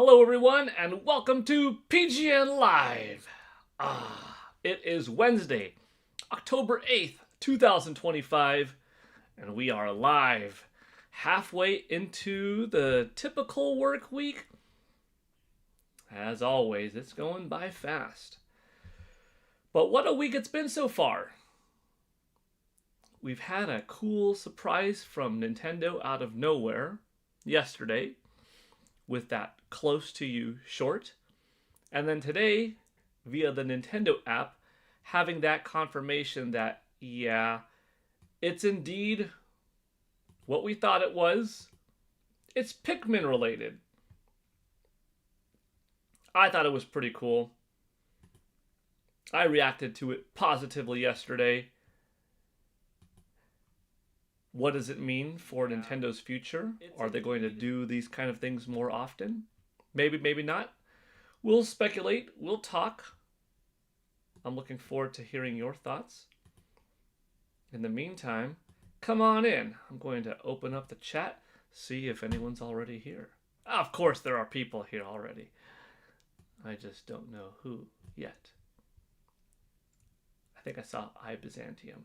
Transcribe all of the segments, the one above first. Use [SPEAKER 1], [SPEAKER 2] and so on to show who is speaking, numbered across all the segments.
[SPEAKER 1] Hello, everyone, and welcome to PGN Live. It is Wednesday, October 8th, 2025, and we are live halfway into the typical work week. As always, it's going by fast. But what a week it's been so far. We've had a cool surprise from Nintendo out of nowhere yesterday with that Close to You short. And then today, via the Nintendo app, having that confirmation that, yeah, it's indeed what we thought it was. It's Pikmin related. I thought it was pretty cool. I reacted to it positively yesterday. What does it mean for Nintendo's future? Are they going to do these kind of things more often? Maybe, maybe not. We'll speculate. We'll talk. I'm looking forward to hearing your thoughts. In the meantime, come on in. I'm going to open up the chat, see if anyone's already here. Of course there are people here already. I just don't know who yet. I think I saw iByzantium.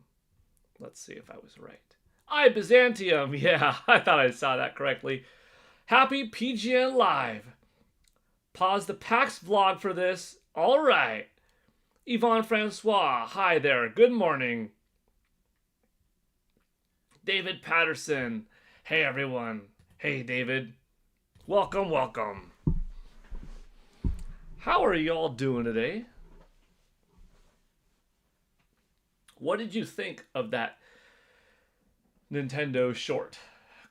[SPEAKER 1] Let's see if I was right. iByzantium! Yeah, I thought I saw that correctly. Happy PGN Live. Pause the PAX vlog for this. All right. Yvonne Francois, hi there. Good morning. David Patterson. Hey, everyone. Hey, David. Welcome, welcome. How are y'all doing today? What did you think of that Nintendo short,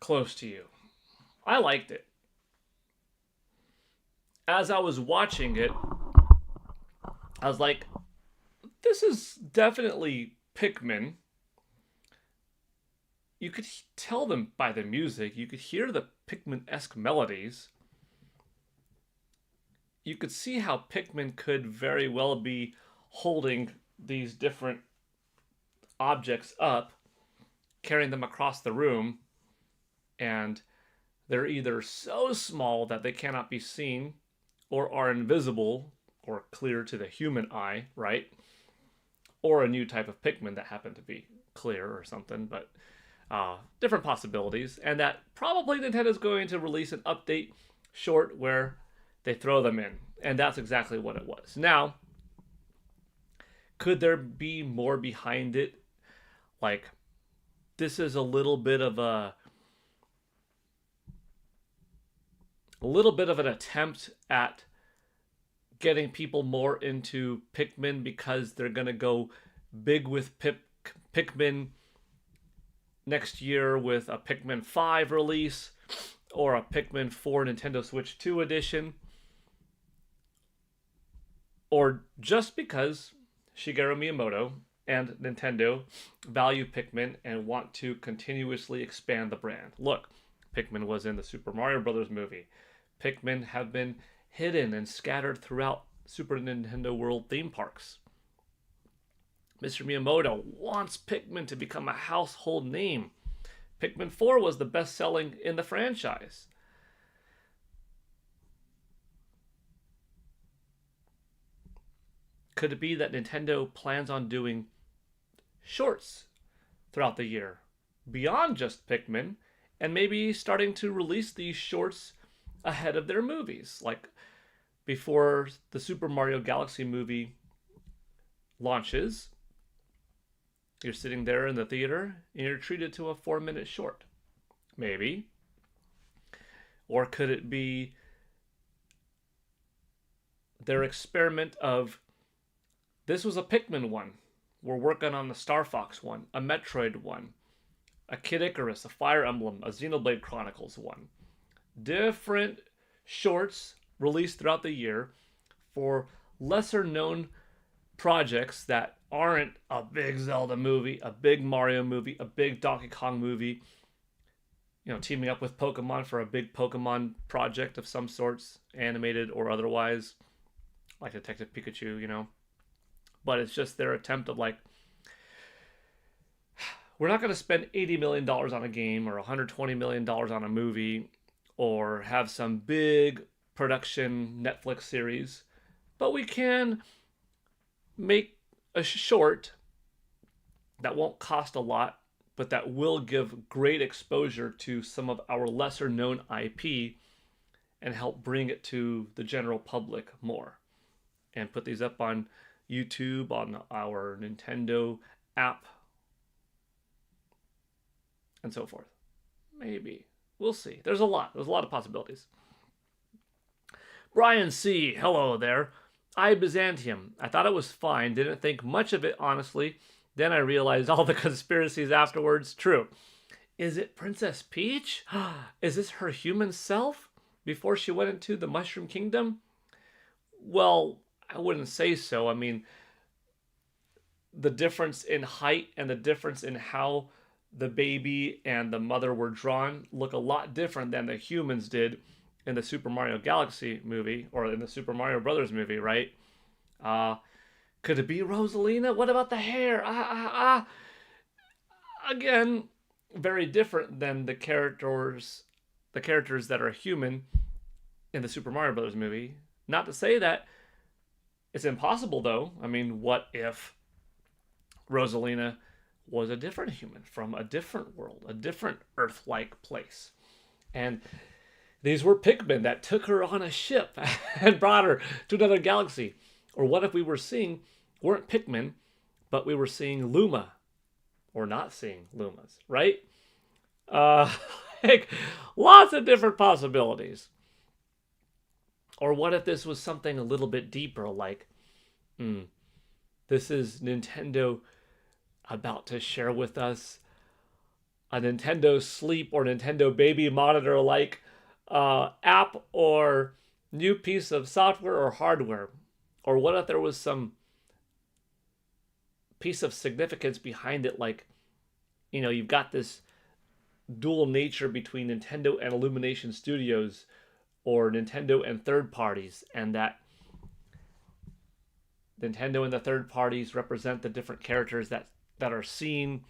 [SPEAKER 1] Close to You? I liked it. As I was watching it, I was like, this is definitely Pikmin. You could tell them by the music. You could hear the Pikmin-esque melodies. You could see how Pikmin could very well be holding these different objects up, carrying them across the room, and they're either so small that they cannot be seen or are invisible or clear to the human eye, right? Or a new type of Pikmin that happen to be clear or something, but different possibilities. And that probably Nintendo's going to release an update short where they throw them in. And that's exactly what it was. Now, could there be more behind it? Like, this is a little bit of an attempt at getting people more into Pikmin because they're going to go big with Pikmin next year with a Pikmin 5 release or a Pikmin 4 Nintendo Switch 2 edition. Or just because Shigeru Miyamoto and Nintendo value Pikmin and want to continuously expand the brand. Look, Pikmin was in the Super Mario Bros. Movie. Pikmin have been hidden and scattered throughout Super Nintendo World theme parks. Mr. Miyamoto wants Pikmin to become a household name. Pikmin 4 was the best-selling in the franchise. Could it be that Nintendo plans on doing shorts throughout the year beyond just Pikmin, and maybe starting to release these shorts ahead of their movies, like before the Super Mario Galaxy movie launches, you're sitting there in the theater and you're treated to a 4-minute short, maybe. Or could it be their experiment of, this was a Pikmin one, we're working on the Star Fox one, a Metroid one, a Kid Icarus, a Fire Emblem, a Xenoblade Chronicles one. Different shorts released throughout the year for lesser known projects that aren't a big Zelda movie, a big Mario movie, a big Donkey Kong movie. You know, teaming up with Pokemon for a big Pokemon project of some sorts, animated or otherwise, like Detective Pikachu, you know. But it's just their attempt of like, we're not going to spend $80 million on a game or $120 million on a movie or have some big production Netflix series, but we can make a short that won't cost a lot, but that will give great exposure to some of our lesser known IP and help bring it to the general public more. And put these up on YouTube, on our Nintendo app, and so forth. Maybe. We'll see. There's a lot of possibilities. Brian C., hello there. I Byzantium. I thought it was fine. Didn't think much of it, honestly. Then I realized all the conspiracies afterwards. True. Is it Princess Peach? Is this her human self before she went into the Mushroom Kingdom? Well, I wouldn't say so. I mean, the difference in height and the difference in how the baby and the mother were drawn look a lot different than the humans did in the Super Mario Galaxy movie, or in the Super Mario Brothers movie, right? Could it be Rosalina? What about the hair? Again, very different than the characters that are human in the Super Mario Brothers movie. Not to say that it's impossible, though. I mean, what if Rosalina was a different human from a different world, a different Earth-like place? And these were Pikmin that took her on a ship and brought her to another galaxy. Or what if we weren't Pikmin, but we were seeing Luma, or not seeing Lumas, right? Like, lots of different possibilities. Or what if this was something a little bit deeper, like, this is Nintendo about to share with us a Nintendo Sleep or Nintendo Baby Monitor like app or new piece of software or hardware? Or what if there was some piece of significance behind it, like, you've got this dual nature between Nintendo and Illumination Studios, or Nintendo and third parties, and that Nintendo and the third parties represent the different characters that are seen,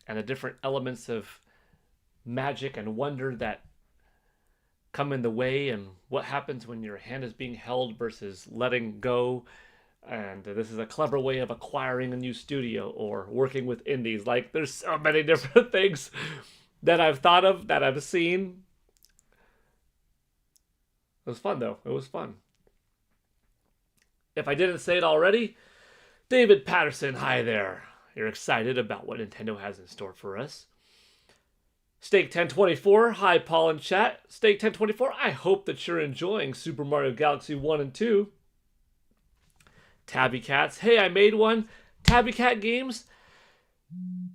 [SPEAKER 1] and the different elements of magic and wonder that come in the way, and what happens when your hand is being held versus letting go. And this is a clever way of acquiring a new studio or working with indies. Like, there's so many different things that I've thought of, that I've seen. It was fun, though. It was fun. If I didn't say it already, David Patterson, hi there. You're excited about what Nintendo has in store for us. Steak1024, hi Paul and chat. Steak1024, I hope that you're enjoying Super Mario Galaxy 1 and 2. Tabby Cats, hey, I made one. Tabby Cat Games,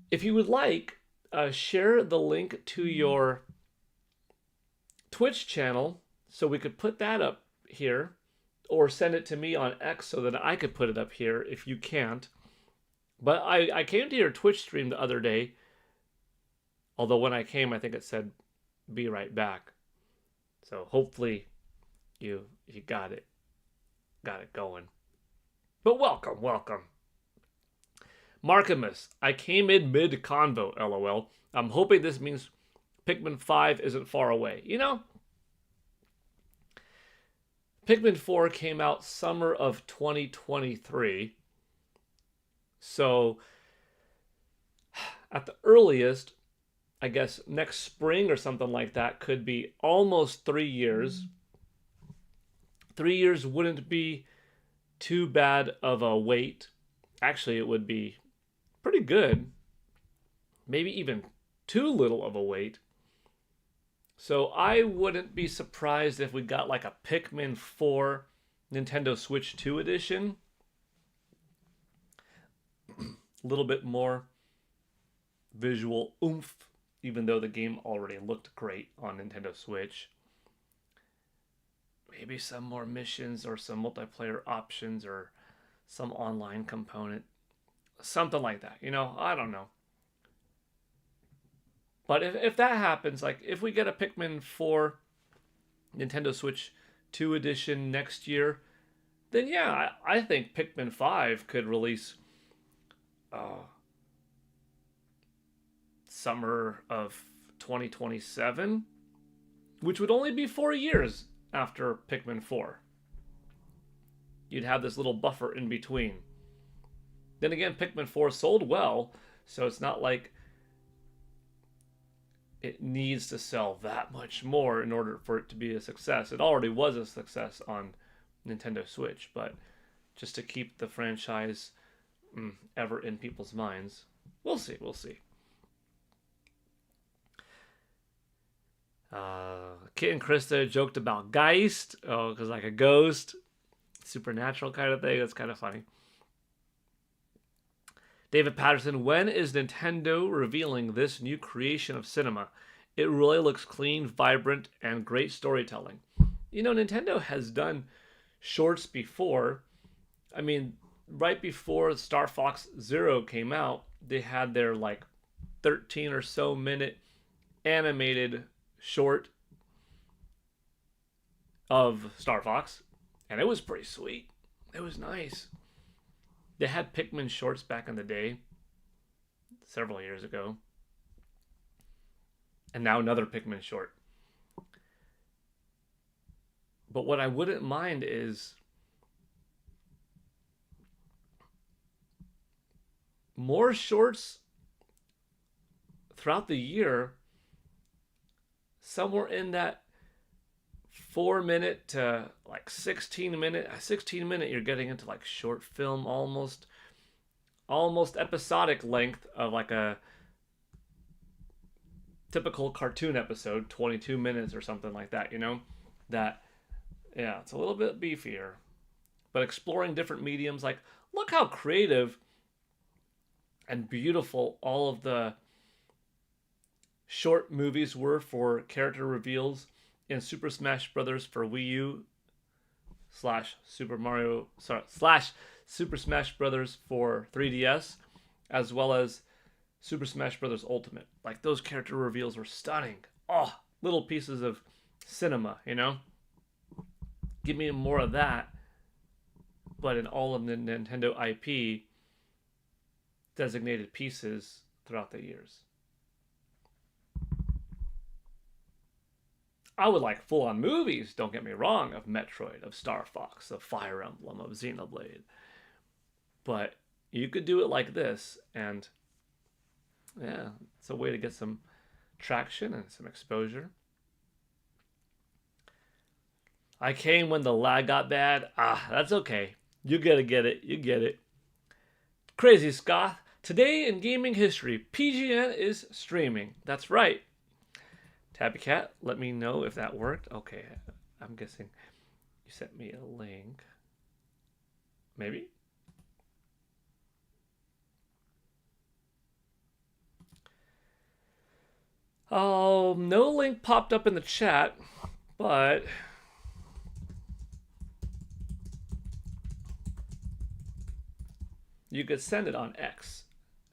[SPEAKER 1] if you would like, share the link to your Twitch channel so we could put that up here, or send it to me on X so that I could put it up here if you can't. But I came to your Twitch stream the other day, although when I came, I think it said, be right back. So hopefully you got it going. But welcome. Markimus, I came in mid-convo, lol. I'm hoping this means Pikmin 5 isn't far away. Pikmin 4 came out summer of 2023. So, at the earliest, I guess next spring or something like that could be almost 3 years. 3 years wouldn't be too bad of a wait. Actually, it would be pretty good. Maybe even too little of a wait. So I wouldn't be surprised if we got like a Pikmin 4 Nintendo Switch 2 edition. A little bit more visual oomph, even though the game already looked great on Nintendo Switch. Maybe some more missions or some multiplayer options or some online component. Something like that, I don't know. But if that happens, like if we get a Pikmin 4 Nintendo Switch 2 edition next year, then yeah, I think Pikmin 5 could release summer of 2027, which would only be 4 years after Pikmin 4. You'd have this little buffer in between. Then again, Pikmin 4 sold well, so it's not like it needs to sell that much more in order for it to be a success. It already was a success on Nintendo Switch, but just to keep the franchise ever in people's minds, we'll see. Kit and Krista joked about Geist, because like a ghost, supernatural kind of thing. That's kind of funny. David Patterson, when is Nintendo revealing this new creation of cinema? It really looks clean, vibrant, and great storytelling. You know, Nintendo has done shorts before. I mean, right before Star Fox Zero came out, they had their like 13 or so minute animated short of Star Fox, and it was pretty sweet. It was nice. They had Pikmin shorts back in the day, several years ago. And now another Pikmin short. But what I wouldn't mind is more shorts throughout the year, somewhere in that 4-minute to like 16-minute. 16-minute, you're getting into like short film, almost episodic length of like a typical cartoon episode, 22 minutes or something like that, you know? That, yeah, it's a little bit beefier. But exploring different mediums, like, look how creative and beautiful all of the short movies were for character reveals in Super Smash Brothers for Wii U / Super Smash Brothers for 3DS, as well as Super Smash Brothers Ultimate. Like, those character reveals were stunning. Oh, little pieces of cinema, you know? Give me more of that, but in all of the Nintendo IP designated pieces throughout the years. I would like full-on movies, don't get me wrong, of Metroid, of Star Fox, of Fire Emblem, of Xenoblade. But you could do it like this, and yeah, it's a way to get some traction and some exposure. I came when the lag got bad. That's okay. You gotta get it. You get it. Crazy Scoth. Today in gaming history, PGN is streaming. That's right. Tabby Cat, let me know if that worked. Okay, I'm guessing you sent me a link. Maybe? Oh, no link popped up in the chat, but you could send it on X,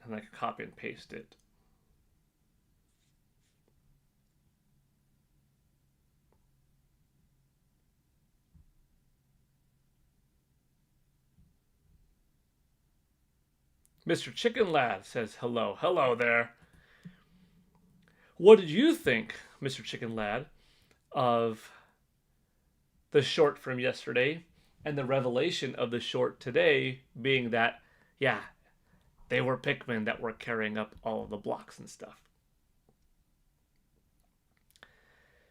[SPEAKER 1] and I could copy and paste it. Mr. Chicken Lad says hello. Hello there. What did you think, Mr. Chicken Lad, of the short from yesterday and the revelation of the short today being that, yeah, they were Pikmin that were carrying up all of the blocks and stuff?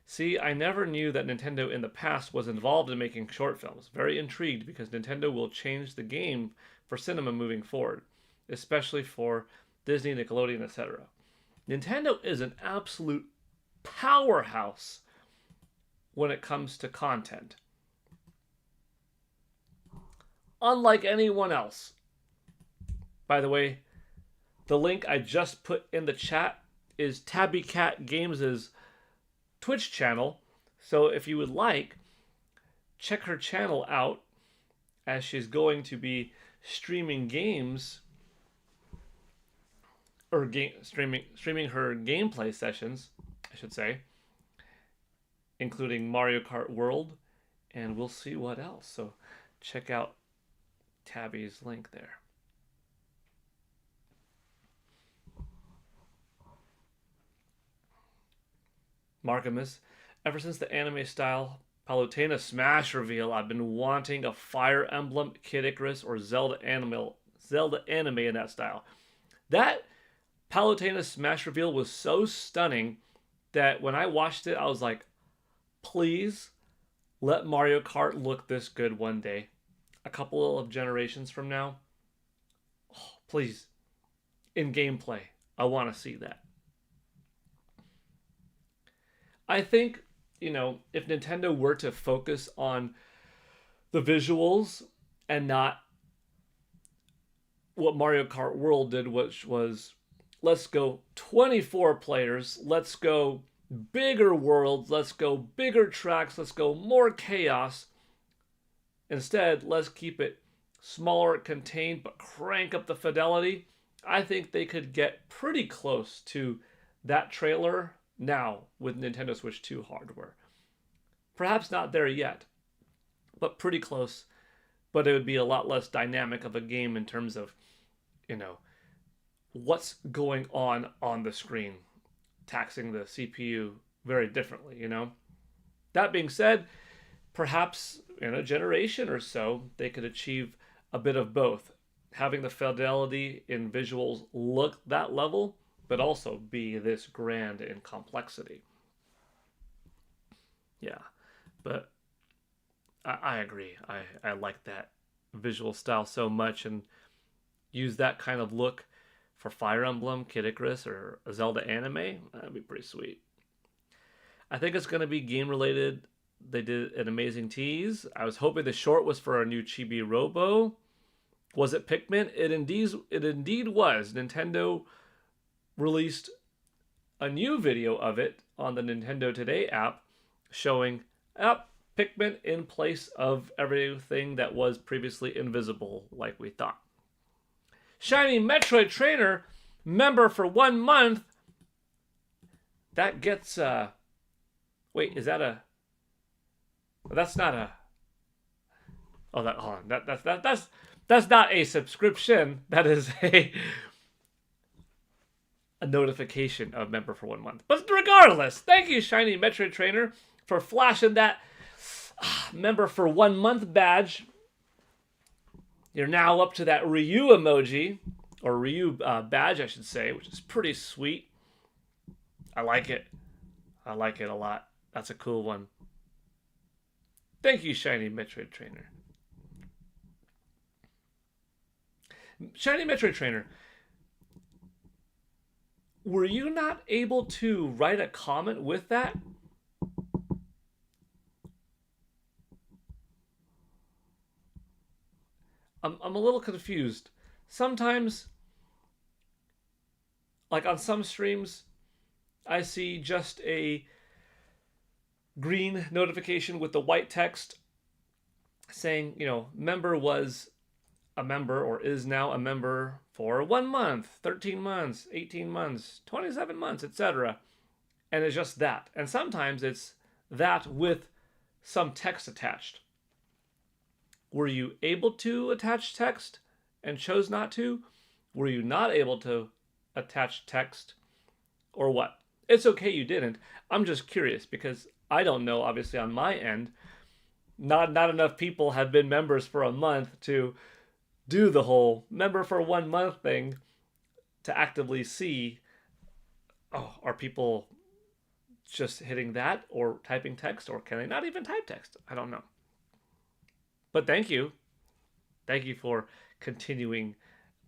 [SPEAKER 1] See, I never knew that Nintendo in the past was involved in making short films. Very intrigued because Nintendo will change the game for cinema moving forward, especially for Disney, Nickelodeon, etc. Nintendo is an absolute powerhouse when it comes to content. Unlike anyone else. By the way, the link I just put in the chat is Tabby Cat Games' Twitch channel. So if you would like, check her channel out, as she's going to be streaming games, or streaming her gameplay sessions, I should say, including Mario Kart World, and we'll see what else. So check out Tabby's link there. Markamus, ever since the anime style Palutena Smash reveal. I've been wanting a Fire Emblem, Kid Icarus, or Zelda anime in that style. That Palutena Smash reveal was so stunning that when I watched it, I was like, please let Mario Kart look this good one day. A couple of generations from now. Oh, please. In gameplay. I want to see that. I think, if Nintendo were to focus on the visuals and not what Mario Kart World did, which was let's go 24 players, let's go bigger worlds, let's go bigger tracks, let's go more chaos. Instead, let's keep it smaller, contained, but crank up the fidelity. I think they could get pretty close to that trailer now with Nintendo Switch 2 hardware. Perhaps not there yet, but pretty close. But it would be a lot less dynamic of a game in terms of, what's going on the screen, taxing the CPU very differently, That being said, perhaps in a generation or so, they could achieve a bit of both. Having the fidelity in visuals look that level, but also be this grand in complexity. Yeah, but I agree. I like that visual style so much, and use that kind of look for Fire Emblem, Kid Icarus, or a Zelda anime. That'd be pretty sweet. I think it's going to be game related. They did an amazing tease. I was hoping the short was for our new Chibi Robo. Was it Pikmin? It indeed was. Nintendo released a new video of it on the Nintendo Today app showing Pikmin in place of everything that was previously invisible, like we thought. Shiny Metroid Trainer, member for 1 month. That gets, wait, is that a... That's not a... Oh, hold on. That's not a subscription. That is a notification of member for 1 month. But regardless, thank you, Shiny Metroid Trainer, for flashing that member for 1 month badge. You're now up to that Ryu emoji, or Ryu badge, I should say, which is pretty sweet. I like it. I like it a lot. That's a cool one. Thank you, Shiny Metroid Trainer. Shiny Metroid Trainer, were you not able to write a comment with that? I'm a little confused. Sometimes, like on some streams, I see just a green notification with the white text saying, member was a member or is now a member for 1 month, 13 months, 18 months, 27 months, etc. And it's just that. And sometimes it's that with some text attached. Were you able to attach text and chose not to? Were you not able to attach text or what? It's okay you didn't. I'm just curious because I don't know, obviously on my end, not enough people have been members for a month to do the whole member for 1 month thing to actively see, are people just hitting that or typing text, or can they not even type text? I don't know. But thank you. Thank you for continuing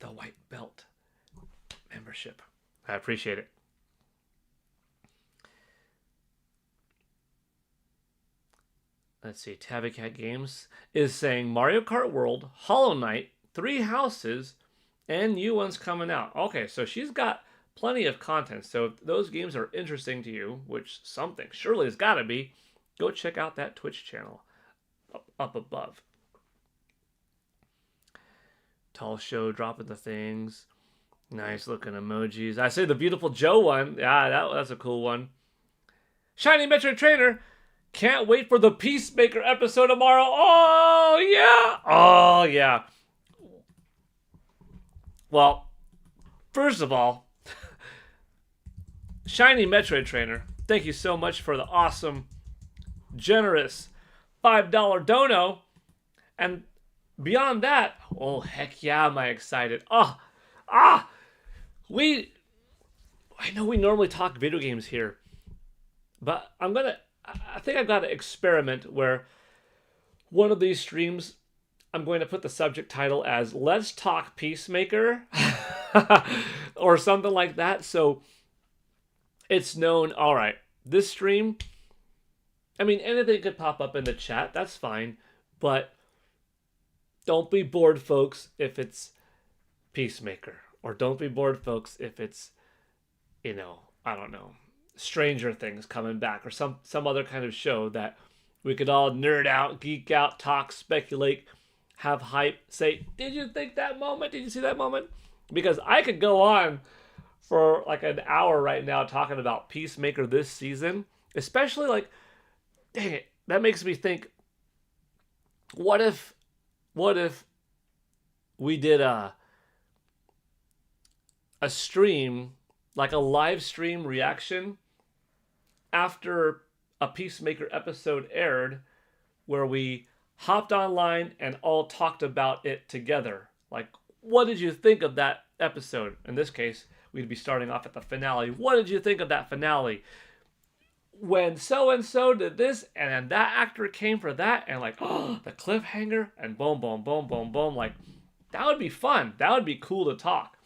[SPEAKER 1] the white belt membership. I appreciate it. Let's see. Tabby Cat Games is saying Mario Kart World, Hollow Knight, 3 Houses, and new ones coming out. Okay, so she's got plenty of content. So if those games are interesting to you, which something surely has got to be, go check out that Twitch channel up above. Tall Show dropping the things. Nice looking emojis. I say the Beautiful Joe one. Yeah, that's a cool one. Shiny Metroid Trainer. Can't wait for the Peacemaker episode tomorrow. Oh, yeah. Oh, yeah. Well, first of all, Shiny Metroid Trainer, thank you so much for the awesome, generous $5 dono. And beyond that, oh, heck yeah, am I excited. I know we normally talk video games here, but I think I've got to experiment where one of these streams, I'm going to put the subject title as Let's Talk Peacemaker or something like that. So it's known, all right, this stream, I mean, anything could pop up in the chat. That's fine. But don't be bored, folks, if it's Peacemaker. Or don't be bored, folks, if it's, I don't know, Stranger Things coming back or some other kind of show that we could all nerd out, geek out, talk, speculate, have hype, say, did you think that moment? Did you see that moment? Because I could go on for like an hour right now talking about Peacemaker this season, especially like, dang it, that makes me think, what if we did a stream, like a live stream reaction after a Peacemaker episode aired, where we hopped online and all talked about it together. Like, what did you think of that episode? In this case, we'd be starting off at the finale. What did you think of that finale? When so-and-so did this, and then that actor came for that, and like, oh, the cliffhanger, and boom, boom, boom, boom, boom. Like, that would be fun. That would be cool to talk.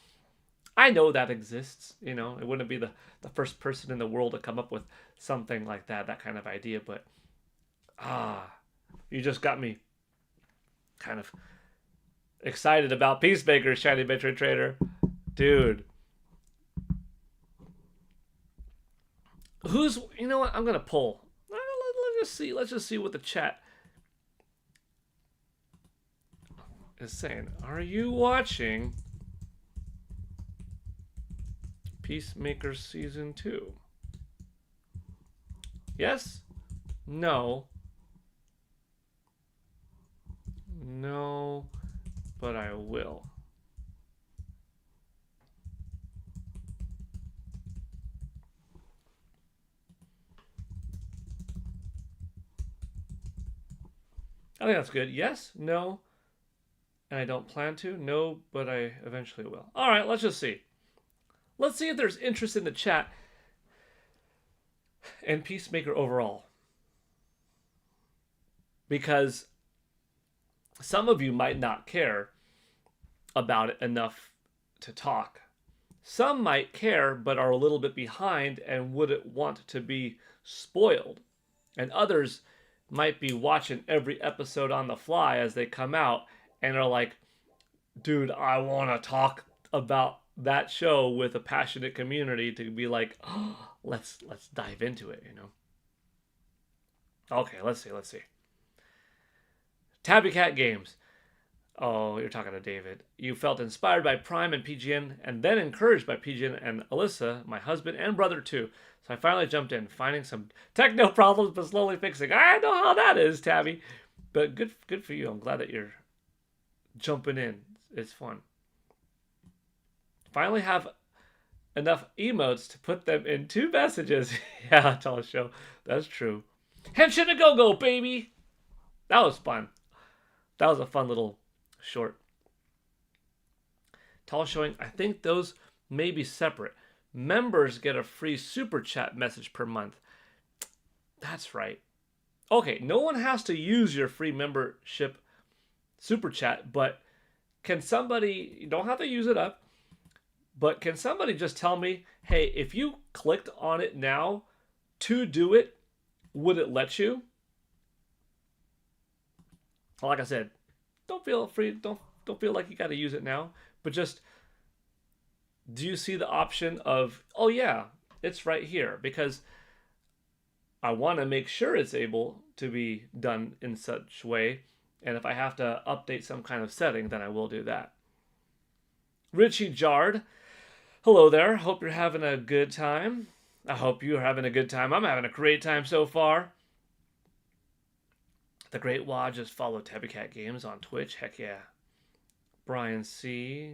[SPEAKER 1] I know that exists, it wouldn't be the first person in the world to come up with something like that kind of idea, but you just got me kind of excited about Peacemaker, Shiny Metroid Trader. Dude. You know what? I'm going to pull. Let's just see what the chat is saying. Are you watching Peacemaker Season 2? Yes? No. No, but I will. I think that's good. Yes? No? And I don't plan to? No, but I eventually will. All right, let's just see. Let's see if there's interest in the chat and Peacemaker overall. Because some of you might not care about it enough to talk. Some might care but are a little bit behind and wouldn't want to be spoiled. And others might be watching every episode on the fly as they come out and are like, dude, I want to talk about that show with a passionate community to be like, oh, let's dive into it, Okay, let's see. Tabby Cat Games. Oh, you're talking to David. You felt inspired by Prime and PGN and then encouraged by PGN and Alyssa, my husband and brother too. So I finally jumped in, finding some techno problems but slowly fixing. I know how that is, Tabby. But good for you. I'm glad that you're jumping in. It's fun. Finally have enough emotes to put them in 2 messages. Yeah, tell us show. That's true. Henshin a go-go, baby! That was fun. That was a fun little short. Tall showing, I think those may be separate. Members get a free super chat message per month. That's right. Okay, no one has to use your free membership super chat, but can somebody, you don't have to use it up, but can somebody just tell me, hey, if you clicked on it now to do it, would it let you? Like I said, don't feel free, don't feel like you got to use it now, but just, do you see the option of, oh yeah, it's right here? Because I want to make sure it's able to be done in such way, and if I have to update some kind of setting, then I will do that. Richie Jard, hello there. Hope you're having a good time. I hope you're having a good time. I'm having a great time so far. The Great Wad, just follow Tabby Cat Games on Twitch. Heck yeah. Brian C.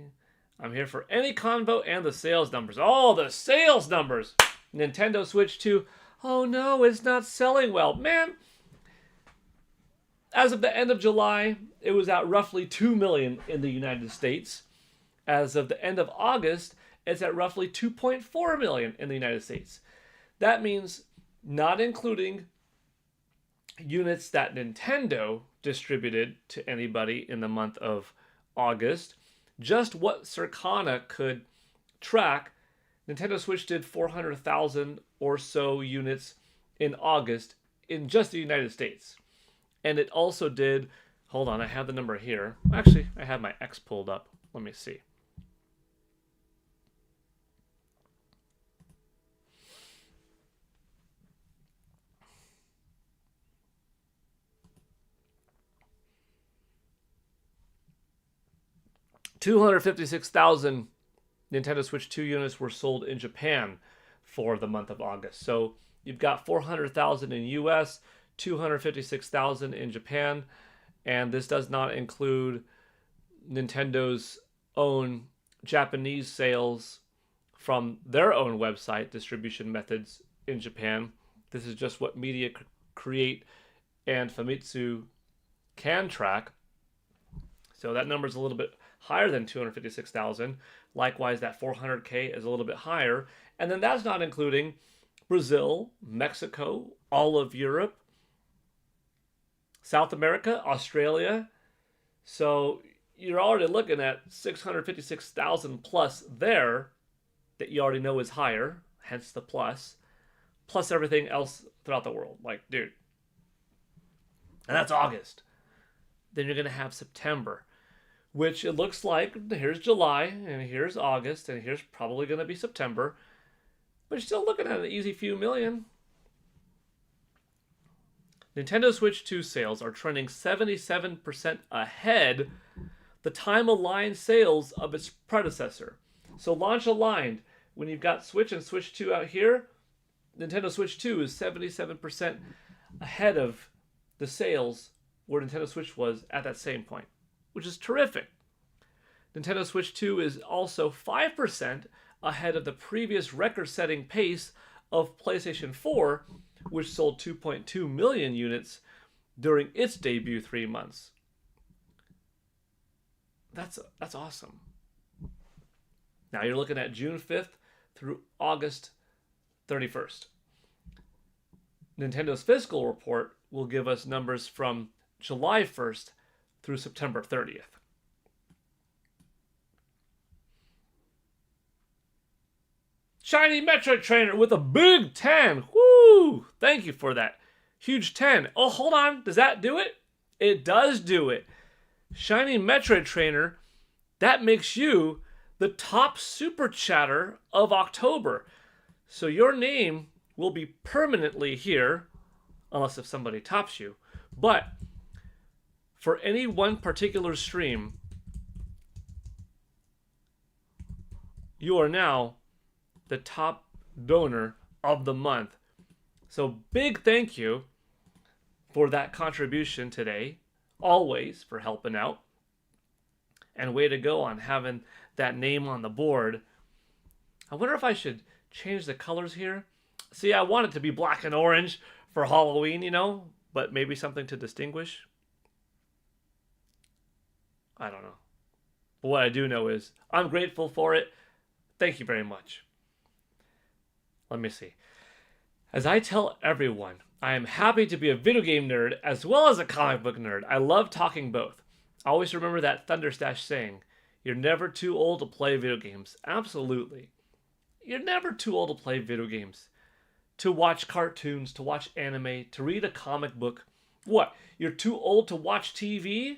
[SPEAKER 1] I'm here for any convo and the sales numbers. Oh, the sales numbers! Nintendo Switch 2. Oh no, it's not selling well. Man, As of the end of July, it was at roughly 2 million in the United States. As of the end of August, it's at roughly 2.4 million in the United States. That means not including units that Nintendo distributed to anybody in the month of August, just what Circana could track, Nintendo Switch did 400,000 or so units in August in just the United States. And it also did, hold on, I have the number here. Actually, I have my X pulled up. Let me see. $256,000 Nintendo Switch 2 units were sold in Japan for the month of August. So you've got 400,000 in US, 256,000 in Japan, and this does not include Nintendo's own Japanese sales from their own website distribution methods in Japan. This is just what Media Create and Famitsu can track. So that number is a little bit higher than 256,000. Likewise, that 400K is a little bit higher. And then that's not including Brazil, Mexico, all of Europe, South America, Australia. So you're already looking at 656,000 plus there that you already know is higher, hence the plus everything else throughout the world. Like, dude. And that's August. Then you're going to have September, which it looks like here's July, and here's August, and here's probably going to be September. But you're still looking at an easy few million. Nintendo Switch 2 sales are trending 77% ahead the time-aligned sales of its predecessor. So launch aligned. When you've got Switch and Switch 2 out here, Nintendo Switch 2 is 77% ahead of the sales where Nintendo Switch was at that same point, which is terrific. Nintendo Switch 2 is also 5% ahead of the previous record-setting pace of PlayStation 4, which sold 2.2 million units during its debut 3 months. That's awesome. Now you're looking at June 5th through August 31st. Nintendo's fiscal report will give us numbers from July 1st through September 30th. Shiny Metroid Trainer with a big 10. Woo! Thank you for that. Huge 10. Oh, hold on. Does that do it? It does do it. Shiny Metroid Trainer, that makes you the top super chatter of October. So your name will be permanently here, unless if somebody tops you. But for any one particular stream, you are now the top donor of the month. So big thank you for that contribution today. Always for helping out. And way to go on having that name on the board. I wonder if I should change the colors here. See, I want it to be black and orange for Halloween, you know, but maybe something to distinguish. I don't know. But what I do know is I'm grateful for it. Thank you very much. Let me see. As I tell everyone, I am happy to be a video game nerd as well as a comic book nerd. I love talking both. Always remember that Thunderstash saying, you're never too old to play video games. Absolutely. You're never too old to play video games. To watch cartoons, to watch anime, to read a comic book. What? You're too old to watch TV?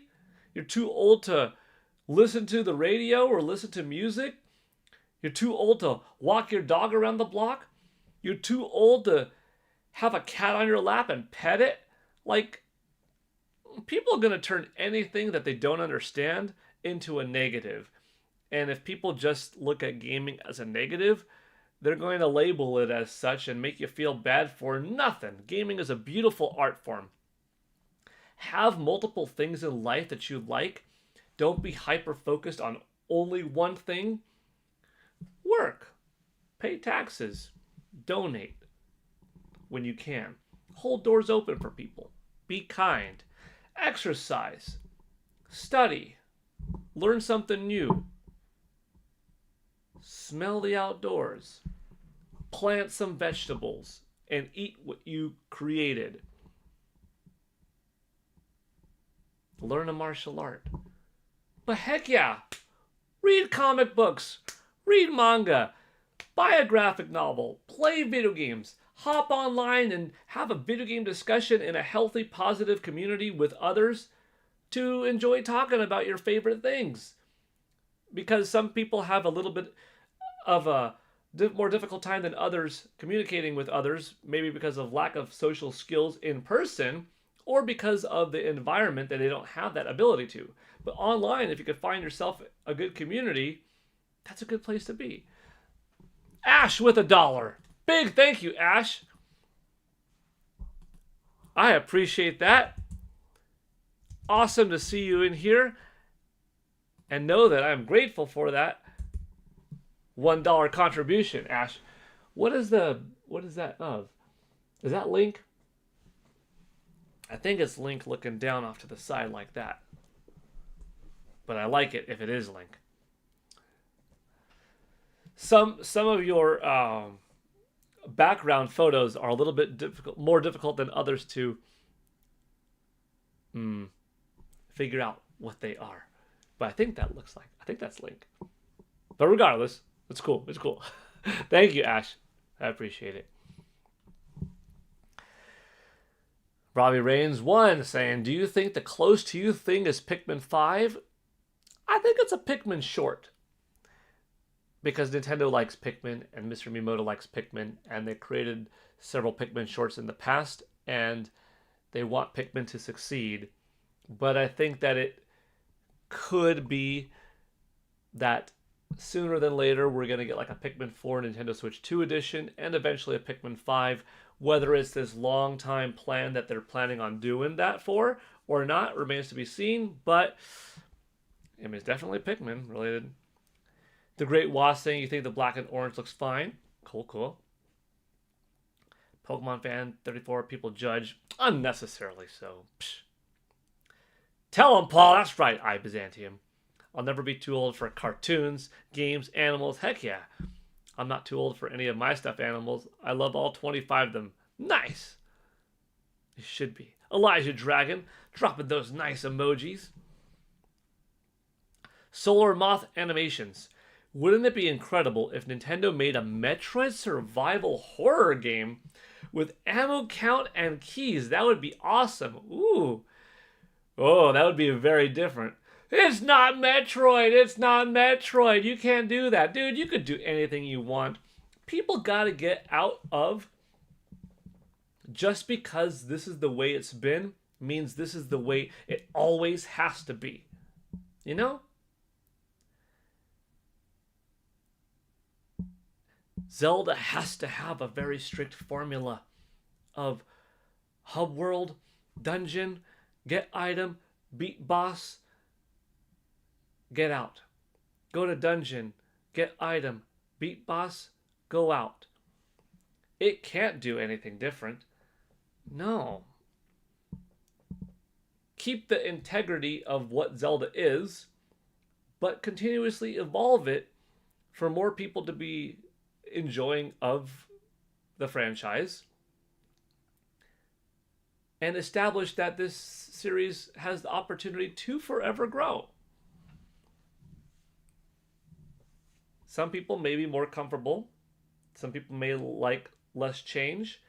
[SPEAKER 1] You're too old to listen to the radio or listen to music? You're too old to walk your dog around the block? You're too old to have a cat on your lap and pet it? Like, people are going to turn anything that they don't understand into a negative. And if people just look at gaming as a negative, they're going to label it as such and make you feel bad for nothing. Gaming is a beautiful art form. Have multiple things in life that you like. Don't be hyper-focused on only one thing. Work. Pay taxes. Donate when you can. Hold doors open for people. Be kind. exercise, study, learn something new, smell the outdoors, plant some vegetables, and eat what you created. Learn a martial art. But heck yeah, read comic books, read manga, buy a graphic novel, play video games, hop online and have a video game discussion in a healthy, positive community with others to enjoy talking about your favorite things. Because some people have a little bit of a more difficult time than others communicating with others, maybe because of lack of social skills in person, or because of the environment that they don't have that ability to. But online, if you could find yourself a good community, that's a good place to be. Ash with $1. Big thank you, Ash. I appreciate that. Awesome to see you in here. And know that I'm grateful for that $1 contribution, Ash. What is that of? Is that Link? I think it's Link looking down off to the side like that. But I like it if it is Link. Some of your background photos are a little bit more difficult than others to figure out what they are. But I think that's Link. But regardless, it's cool. It's cool. Thank you, Ash. I appreciate it. Robbie Reigns 1 saying, do you think the close to you thing is Pikmin 5? I think it's a Pikmin short. Because Nintendo likes Pikmin and Mr. Miyamoto likes Pikmin, and they created several Pikmin shorts in the past, and they want Pikmin to succeed. But I think that it could be that sooner than later we're going to get like a Pikmin 4 Nintendo Switch 2 edition, and eventually a Pikmin 5. Whether it's this long time plan that they're planning on doing that for or not remains to be seen, but I mean, it's definitely Pikmin related. The Great Wasp saying you think the black and orange looks fine. Cool. Pokemon fan 34 people judge unnecessarily so. Psh. Tell him, Paul. That's right, I Byzantium. I'll never be too old for cartoons, games, animals. Heck yeah. I'm not too old for any of my stuffed animals. I love all 25 of them. Nice. You should be. Elijah Dragon dropping those nice emojis. Solar Moth Animations. Wouldn't it be incredible if Nintendo made a Metroid survival horror game with ammo count and keys? That would be awesome. Ooh. Oh, that would be very different. It's not Metroid. It's not Metroid. You can't do that. Dude, you could do anything you want. People got to get out of just because this is the way it's been means this is the way it always has to be. You know? Zelda has to have a very strict formula of hub world, dungeon, get item, beat boss, get out. Go to dungeon, get item, beat boss, go out. It can't do anything different. No. Keep the integrity of what Zelda is, but continuously evolve it for more people to be enjoying of the franchise, and establish that this series has the opportunity to forever grow. Some people may be more comfortable. Some people may like less change.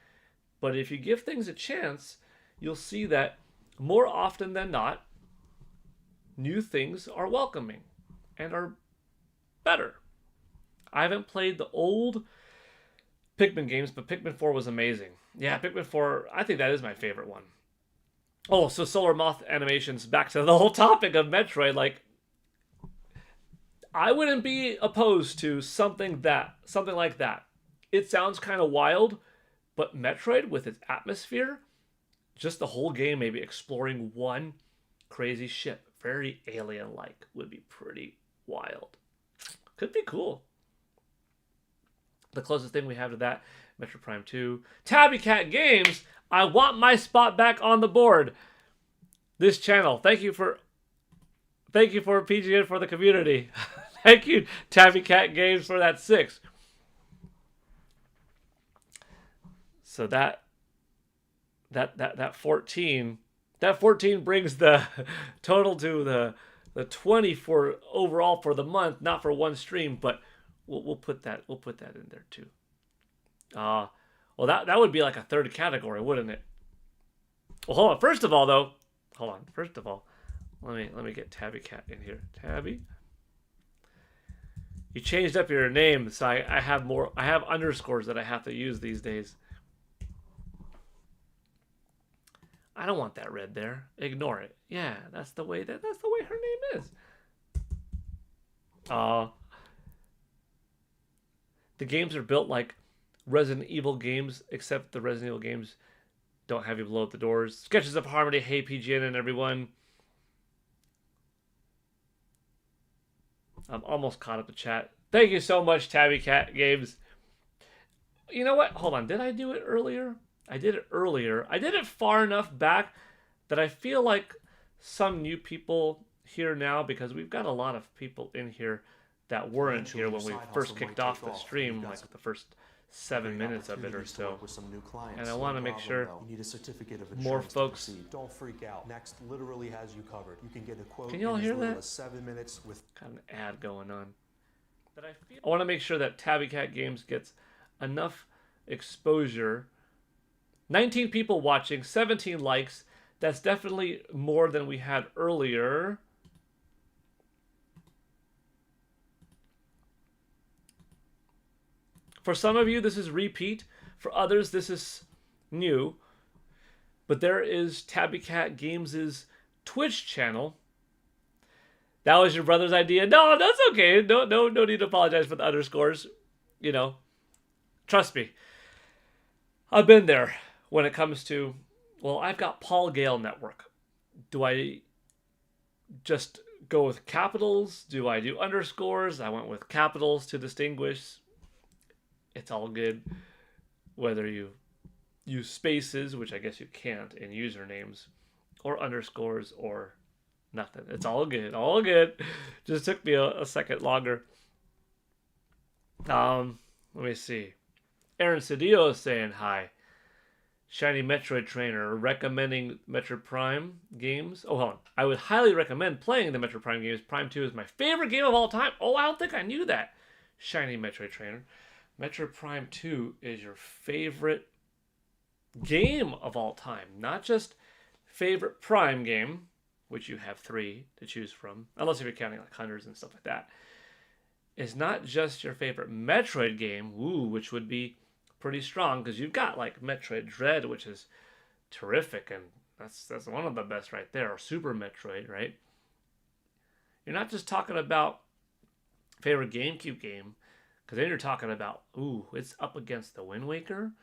[SPEAKER 1] But if you give things a chance, you'll see that more often than not, new things are welcoming and are better. I haven't played the old Pikmin games, but Pikmin 4 was amazing. Yeah, Pikmin 4, I think that is my favorite one. Oh, so Solar Moth Animations, back to the whole topic of Metroid, like, I wouldn't be opposed to something like that. It sounds kind of wild, but Metroid with its atmosphere, just the whole game maybe exploring one crazy ship, very alien-like, would be pretty wild. Could be cool. The closest thing we have to that, Metro Prime 2. Tabby Cat Games, I want my spot back on the board. this channel. Thank you for PGN for the community. Thank you, Tabby Cat Games, for that 6. So that 14 brings the total to the 20 for overall for the month, not for one stream, but we'll put that in there too. Well, that would be like a third category, wouldn't it? Well, hold on. First of all, let me get Tabby Cat in here. Tabby, you changed up your name, so I have underscores that I have to use these days. I don't want that red there. Ignore it. Yeah, that's the way her name is. The games are built like Resident Evil games, except the Resident Evil games don't have you blow up the doors. Sketches of Harmony. Hey, PGN and everyone. I'm almost caught up to chat. Thank you so much, Tabby Cat Games. You know what? Hold on. Did I do it earlier? I did it earlier. I did it far enough back that I feel like some new people here now, because we've got a lot of people in here that weren't here when we first kicked off the stream, like the first 7 minutes of it or so. And I want to make sure more folks.
[SPEAKER 2] Don't freak out. Next literally has you covered. You can get a quote.
[SPEAKER 1] Can y'all hear that?
[SPEAKER 2] 7 minutes with
[SPEAKER 1] kind of an ad going on. I want to make sure that Tabby Cat Games gets enough exposure. 19 people watching, 17 likes. That's definitely more than we had earlier. For some of you, this is repeat. For others, this is new. But there is Tabby Cat Games' Twitch channel. That was your brother's idea. No, that's okay. No need to apologize for the underscores. You know, trust me. I've been there when it comes to, well, I've got Paul Gale Network. Do I just go with capitals? Do I do underscores? I went with capitals to distinguish. It's all good. Whether you use spaces, which I guess you can't in usernames, or underscores, or nothing. It's all good. All good. Just took me a second longer. Let me see. Aaron Cedillo is saying hi. Shiny Metroid Trainer recommending Metroid Prime games. Oh, hold on. I would highly recommend playing the Metroid Prime games. Prime 2 is my favorite game of all time. Oh, I don't think I knew that. Shiny Metroid Trainer. Metroid Prime 2 is your favorite game of all time. Not just favorite Prime game, which you have 3 to choose from, unless if you're counting like hundreds and stuff like that. It's not just your favorite Metroid game, which would be pretty strong, because you've got like Metroid Dread, which is terrific, and that's one of the best right there, or Super Metroid, right? You're not just talking about favorite GameCube game, because then you're talking about, it's up against the Wind Waker,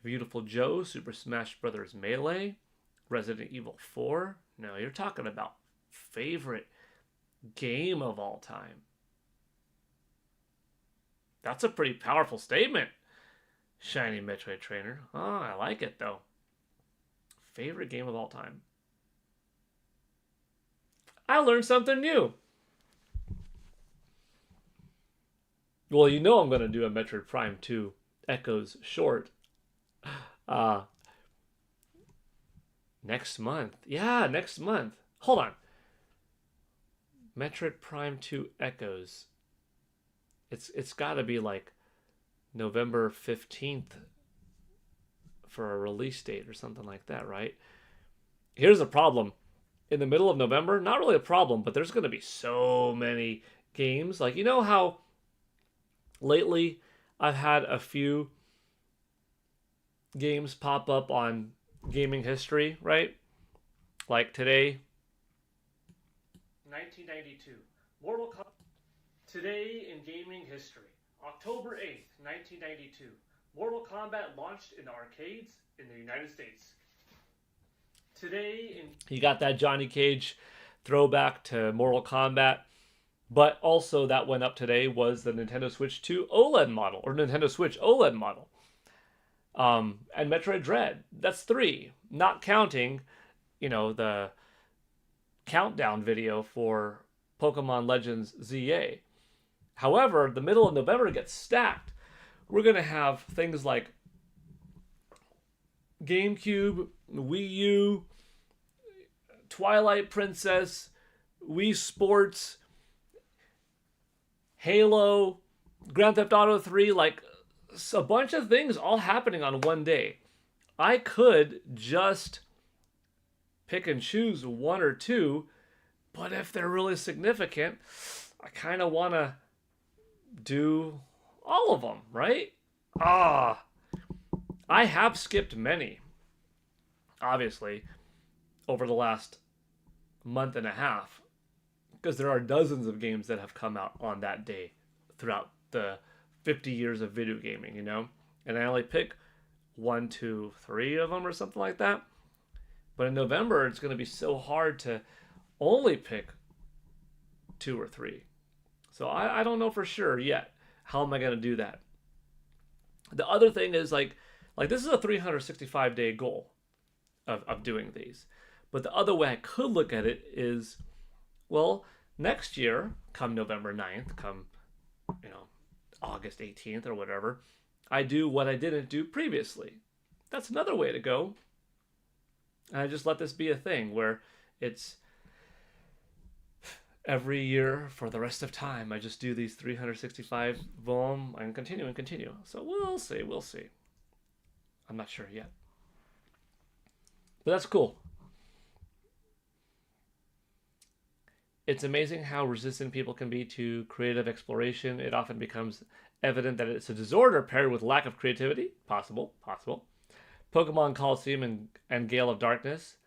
[SPEAKER 1] Beautiful Joe, Super Smash Bros. Melee, Resident Evil 4. No, you're talking about favorite game of all time. That's a pretty powerful statement. Shiny Metroid Trainer. Oh, I like it, though. Favorite game of all time. I learned something new. Well, you know I'm going to do a Metroid Prime 2 Echoes short. Next month. Yeah, next month. Hold on. Metroid Prime 2 Echoes. It's got to be like November 15th for a release date or something like that, right? Here's a problem. In the middle of November, not really a problem, but there's going to be so many games. Like, you know how lately I've had a few games pop up on gaming history, right? Like today, 1992, Mortal Kombat. Today in gaming history, October 8th, 1992, Mortal Kombat launched in arcades in the United States. Today in... You got that Johnny Cage throwback to Mortal Kombat, but also that went up today was the Nintendo Switch 2 OLED model, or Nintendo Switch OLED model. And Metroid Dread. That's 3, not counting the countdown video for Pokemon Legends ZA. However, the middle of November gets stacked. We're going to have things like GameCube, Wii U, Twilight Princess, Wii Sports, Halo, Grand Theft Auto 3, like a bunch of things all happening on one day. I could just pick and choose one or two, but if they're really significant, I kind of want to do all of them, right? I have skipped many, obviously, over the last month and a half, because there are dozens of games that have come out on that day throughout the 50 years of video gaming, and I only pick 1, 2, 3 of them or something like that. But in November, it's going to be so hard to only pick 2 or 3. So I don't know for sure yet. How am I going to do that? The other thing is like this is a 365-day goal of doing these. But the other way I could look at it is, well, next year, come November 9th, come, August 18th or whatever, I do what I didn't do previously. That's another way to go. And I just let this be a thing where it's every year for the rest of time. I just do these 365 boom and continue. So we'll see. I'm not sure yet. But that's cool. It's amazing how resistant people can be to creative exploration. It often becomes evident that it's a disorder paired with lack of creativity. Possible. Pokemon Coliseum and Gale of Darkness.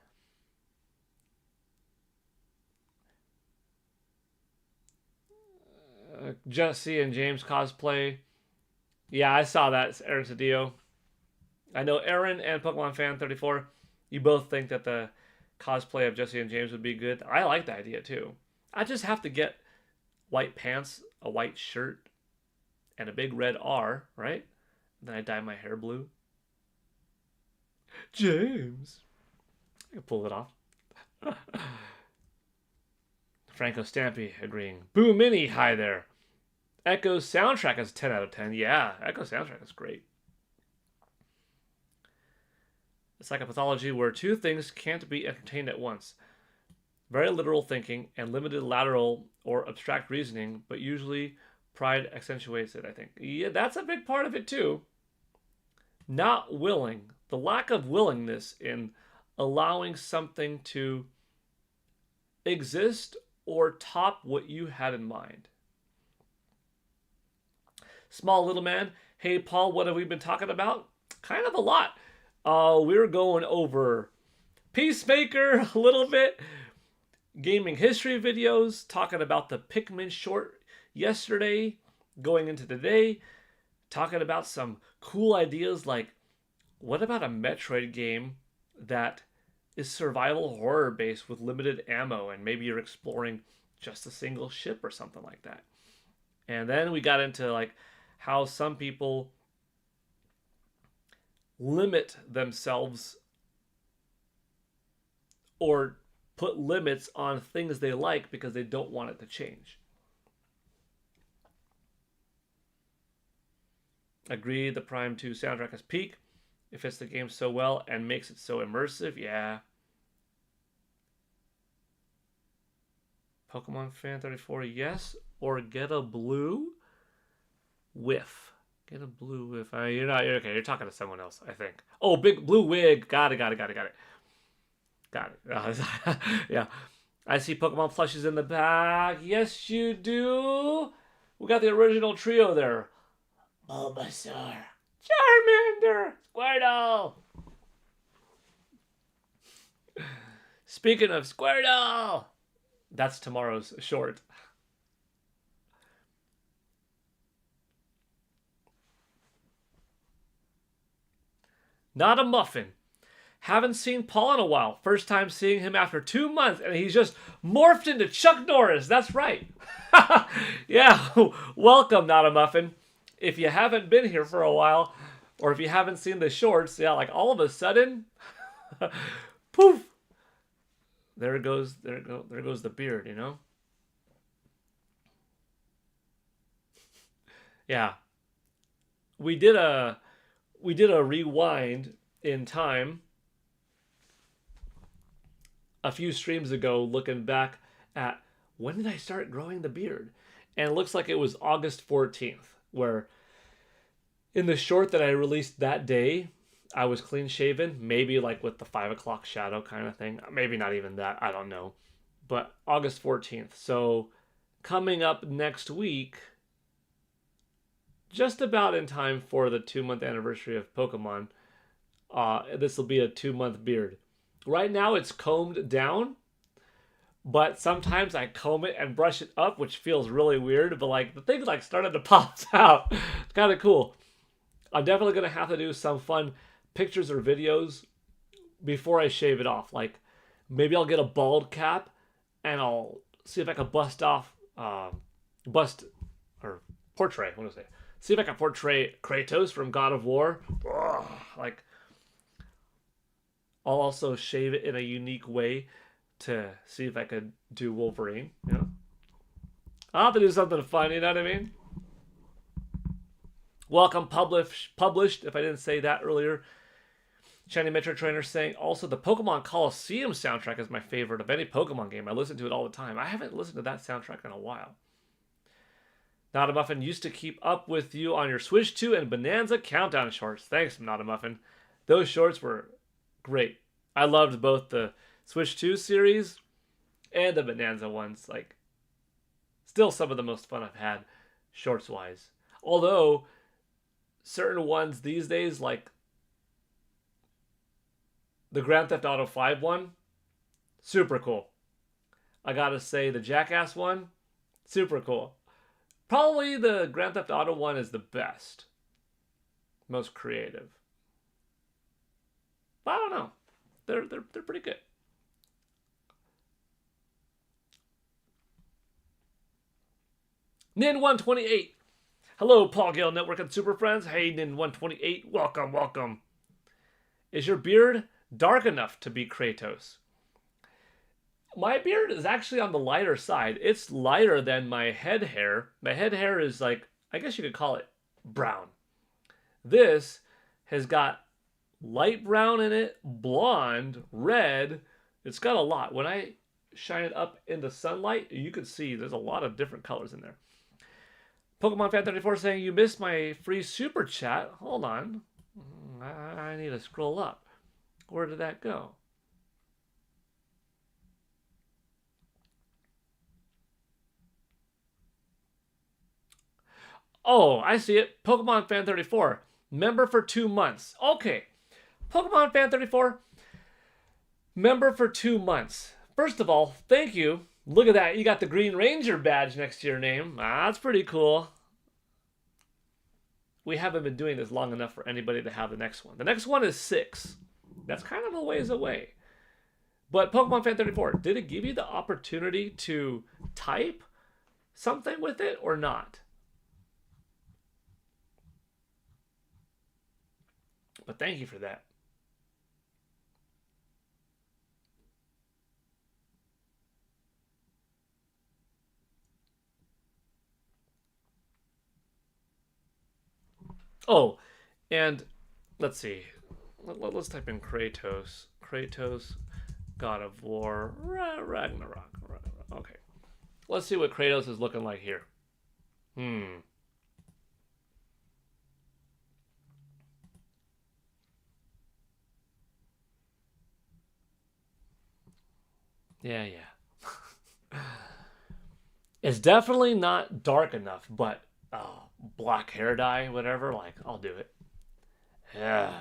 [SPEAKER 1] Jesse and James cosplay. Yeah, I saw that, Aaron Cedillo. I know Aaron and Pokemon Fan 34, you both think that the cosplay of Jesse and James would be good. I like the idea too. I just have to get white pants, a white shirt, and a big red R, right? Then I dye my hair blue. James. I can pull it off. Franco Stampy agreeing. Boo Mini, hi there. Echo's soundtrack is 10 out of 10. Yeah, Echo's soundtrack is great. It's like a pathology where two things can't be entertained at once. Very literal thinking and limited lateral or abstract reasoning, but usually pride accentuates it, I think. Yeah, that's a big part of it too. Not willing. The lack of willingness in allowing something to exist or top what you had in mind. Small Little Man, hey Paul, what have we been talking about? Kind of a lot. We're going over Peacemaker a little bit, gaming history videos, talking about the Pikmin short yesterday, going into today, talking about some cool ideas like, what about a Metroid game that is survival horror based with limited ammo and maybe you're exploring just a single ship or something like that. And then we got into like how some people limit themselves or put limits on things they like because they don't want it to change. Agree, the Prime 2 soundtrack is peak. It fits the game so well and makes it so immersive. Yeah. Pokemon Fan 34, yes. Or get a blue whiff. Get a blue whiff. You're okay. You're talking to someone else, I think. Oh, big blue wig. Got it. Yeah. I see Pokemon plushies in the back. Yes, you do. We got the original trio there. Bulbasaur, Charmander, Squirtle. Speaking of Squirtle, that's tomorrow's short. Not a muffin. Haven't seen Paul in a while. First time seeing him after 2 months, and he's just morphed into Chuck Norris. That's right. Yeah, welcome, Not a Muffin. If you haven't been here for a while, or if you haven't seen the shorts, yeah, like all of a sudden, poof, there goes the beard, you know? Yeah. We did a rewind in time a few streams ago looking back at when did I start growing the beard? And it looks like it was August 14th, where in the short that I released that day, I was clean shaven, maybe like with the 5 o'clock shadow kind of thing. Maybe not even that, I don't know. But August 14th. So coming up next week, just about in time for the 2-month anniversary of Pokemon, this will be a 2-month beard. Right now it's combed down, but sometimes I comb it and brush it up, which feels really weird, but like the thing like started to pop out. It's kind of cool. I'm definitely going to have to do some fun pictures or videos before I shave it off. Like maybe I'll get a bald cap and I'll see if I can portray, what do I say? See if I can portray Kratos from God of War. Ugh, like, I'll also shave it in a unique way to see if I could do Wolverine. You know, I'll have to do something fun. You know what I mean? Welcome, published. If I didn't say that earlier, Shiny Metro Trainer saying also the Pokemon Coliseum soundtrack is my favorite of any Pokemon game. I listen to it all the time. I haven't listened to that soundtrack in a while. Not a Muffin used to keep up with you on your Switch 2 and Bonanza countdown shorts. Thanks, Not a Muffin. Those shorts were great. I loved both the Switch 2 series and the Bonanza ones. Like, still some of the most fun I've had shorts-wise. Although, certain ones these days, like the Grand Theft Auto 5 one, super cool. I gotta say, the Jackass one, super cool. Probably the Grand Theft Auto one is the best. Most creative. But I don't know. They're pretty good. Nin128. Hello, Paul Gale Network and Super Friends. Hey, Nin128. Welcome, welcome. Is your beard dark enough to be Kratos? My beard is actually on the lighter side. It's lighter than my head hair. My head hair is like, I guess you could call it brown. This has got light brown in it, blonde, red. It's got a lot. When I shine it up in the sunlight, you can see there's a lot of different colors in there. Pokemon Fan 34 saying, you missed my free super chat. Hold on. I need to scroll up. Where did that go? Oh, I see it. Pokemon Fan 34. Member for 2 months. Okay. Pokemon Fan 34. Member for 2 months. First of all, thank you. Look at that. You got the Green Ranger badge next to your name. That's pretty cool. We haven't been doing this long enough for anybody to have the next one. The next one is 6. That's kind of a ways away. But Pokemon Fan 34, did it give you the opportunity to type something with it or not? But thank you for that. Oh, and let's see. Let's type in Kratos. Kratos, God of War, Ragnarok. Okay. Let's see what Kratos is looking like here. Yeah. It's definitely not dark enough, but black hair dye, whatever, like, I'll do it. Yeah.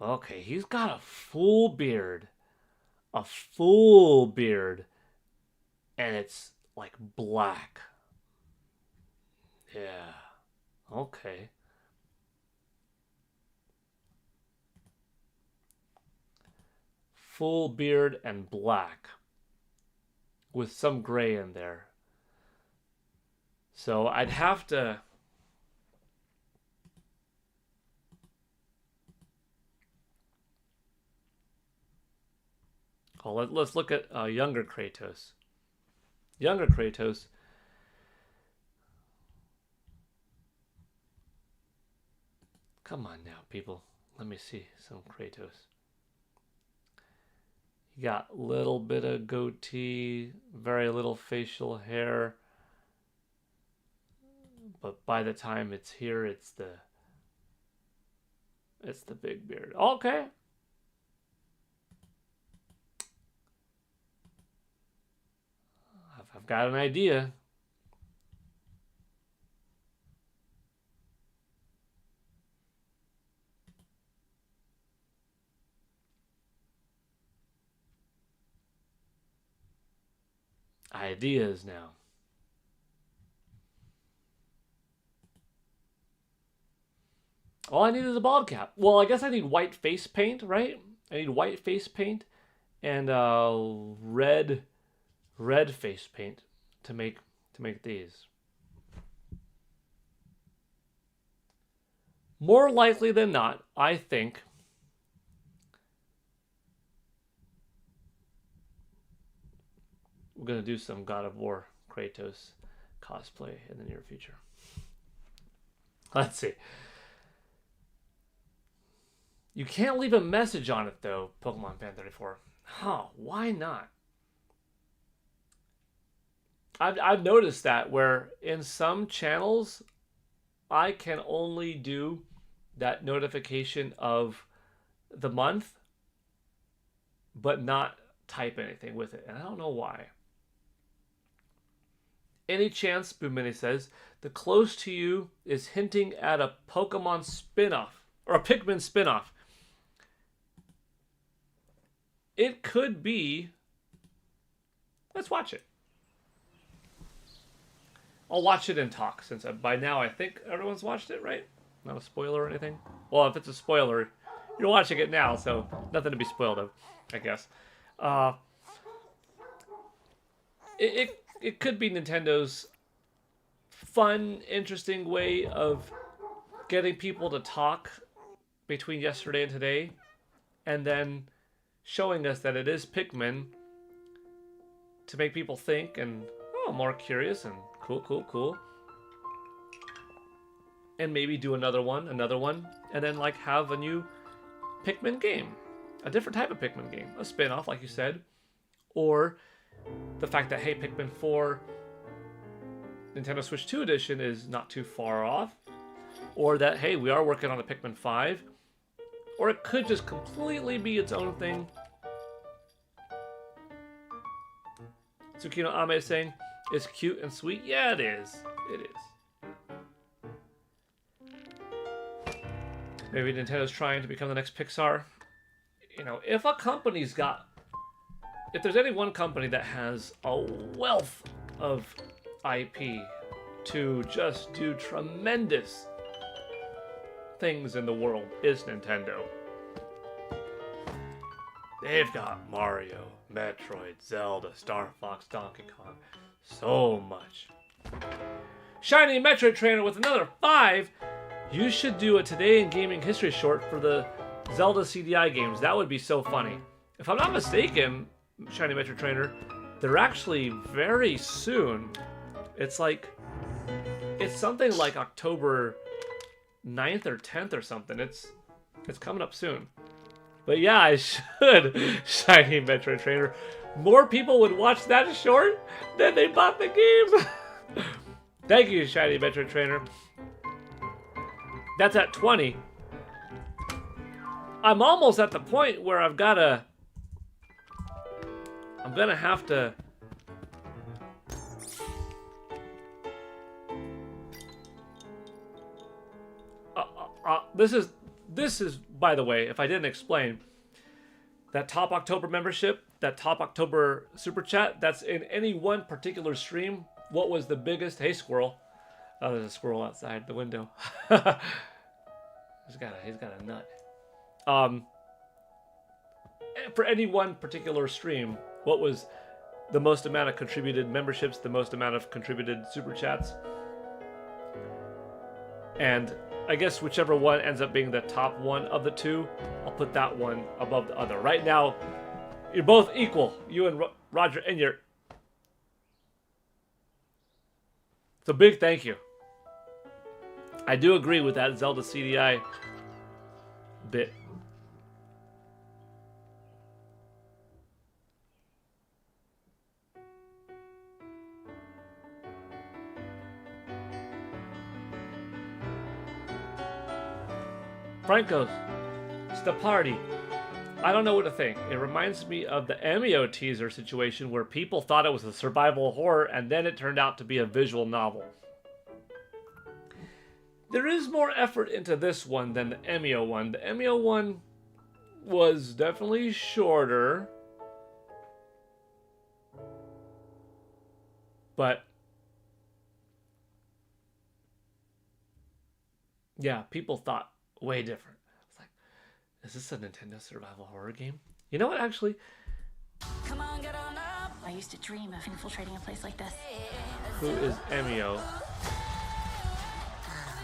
[SPEAKER 1] Okay, he's got a full beard. A full beard. And it's like black. Yeah. Okay. Full beard and black. With some gray in there. So I'd have to... Well, let's look at younger Kratos. Younger Kratos. Come on now, people. Let me see some Kratos. You got a little bit of goatee, very little facial hair. But by the time it's here, it's the big beard. Okay. I've got an idea. Ideas now. All I need is a bald cap. Well, I guess I need white face paint, right? I need white face paint and red face paint to make these. More likely than not, I think we're gonna do some God of War Kratos cosplay in the near future. Let's see. You can't leave a message on it, though, Pokemon Fan 34. Huh, why not? I've noticed that where in some channels, I can only do that notification of the month, but not type anything with it. And I don't know why. Any chance, Boomini says, the close to you is hinting at a Pokemon spin-off, or a Pikmin spin-off. It could be. Let's watch it. I'll watch it and talk, since by now I think everyone's watched it, right? Not a spoiler or anything? Well, if it's a spoiler, you're watching it now, so nothing to be spoiled of, I guess. It could be Nintendo's fun, interesting way of getting people to talk between yesterday and today, and then showing us that it is Pikmin to make people think and more curious and cool. And maybe do another one, and then like have a new Pikmin game. A different type of Pikmin game. A spin-off, like you said. Or the fact that, hey, Pikmin 4 Nintendo Switch 2 edition is not too far off. Or that, hey, we are working on a Pikmin 5. Or it could just completely be its own thing. Tsukino Ame is saying, it's cute and sweet. Yeah, it is. It is. Maybe Nintendo's trying to become the next Pixar. You know, if there's any one company that has a wealth of IP to just do tremendous things in the world, is Nintendo. They've got Mario, Metroid, Zelda, Star Fox, Donkey Kong. So much. Shiny Metroid Trainer with another 5. You should do a Today in Gaming History short for the Zelda CDI games. That would be so funny. If I'm not mistaken, Shiny Metroid Trainer, they're actually very soon. It's something like October 9th or 10th or something. It's coming up soon. But yeah, I should Shiny Metroid Trainer. More people would watch that short than they bought the game. Thank you, Shiny Metroid Trainer. That's at 20. I'm almost at the point where I'm gonna have to this is, by the way, if I didn't explain, that top October membership, that top October super chat, that's in any one particular stream. What was the biggest? Hey, squirrel. Oh, there's a squirrel outside the window. He's got a nut. For any one particular stream, what was the most amount of contributed memberships, the most amount of contributed super chats? And I guess whichever one ends up being the top one of the two, I'll put that one above the other. Right now, You're both equal. You and Roger, and you're... It's a big thank you. I do agree with that Zelda CDI bit. Franco's, it's the party. I don't know what to think. It reminds me of the Emio teaser situation where people thought it was a survival horror and then it turned out to be a visual novel. There is more effort into this one than the Emio one. The Emio one was definitely shorter. But yeah, people thought way different. It's like, is this a Nintendo survival horror game? You know what, actually?
[SPEAKER 3] Come on, get on up. I used to dream of infiltrating a place like this.
[SPEAKER 1] Who is Emio?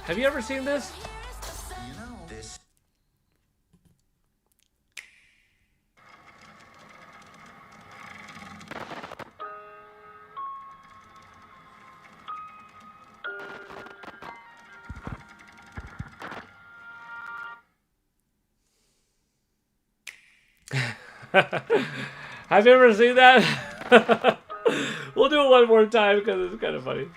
[SPEAKER 1] Have you ever seen this?
[SPEAKER 4] You know, this.
[SPEAKER 1] Have you ever seen that? We'll do it one more time because it's kind of funny.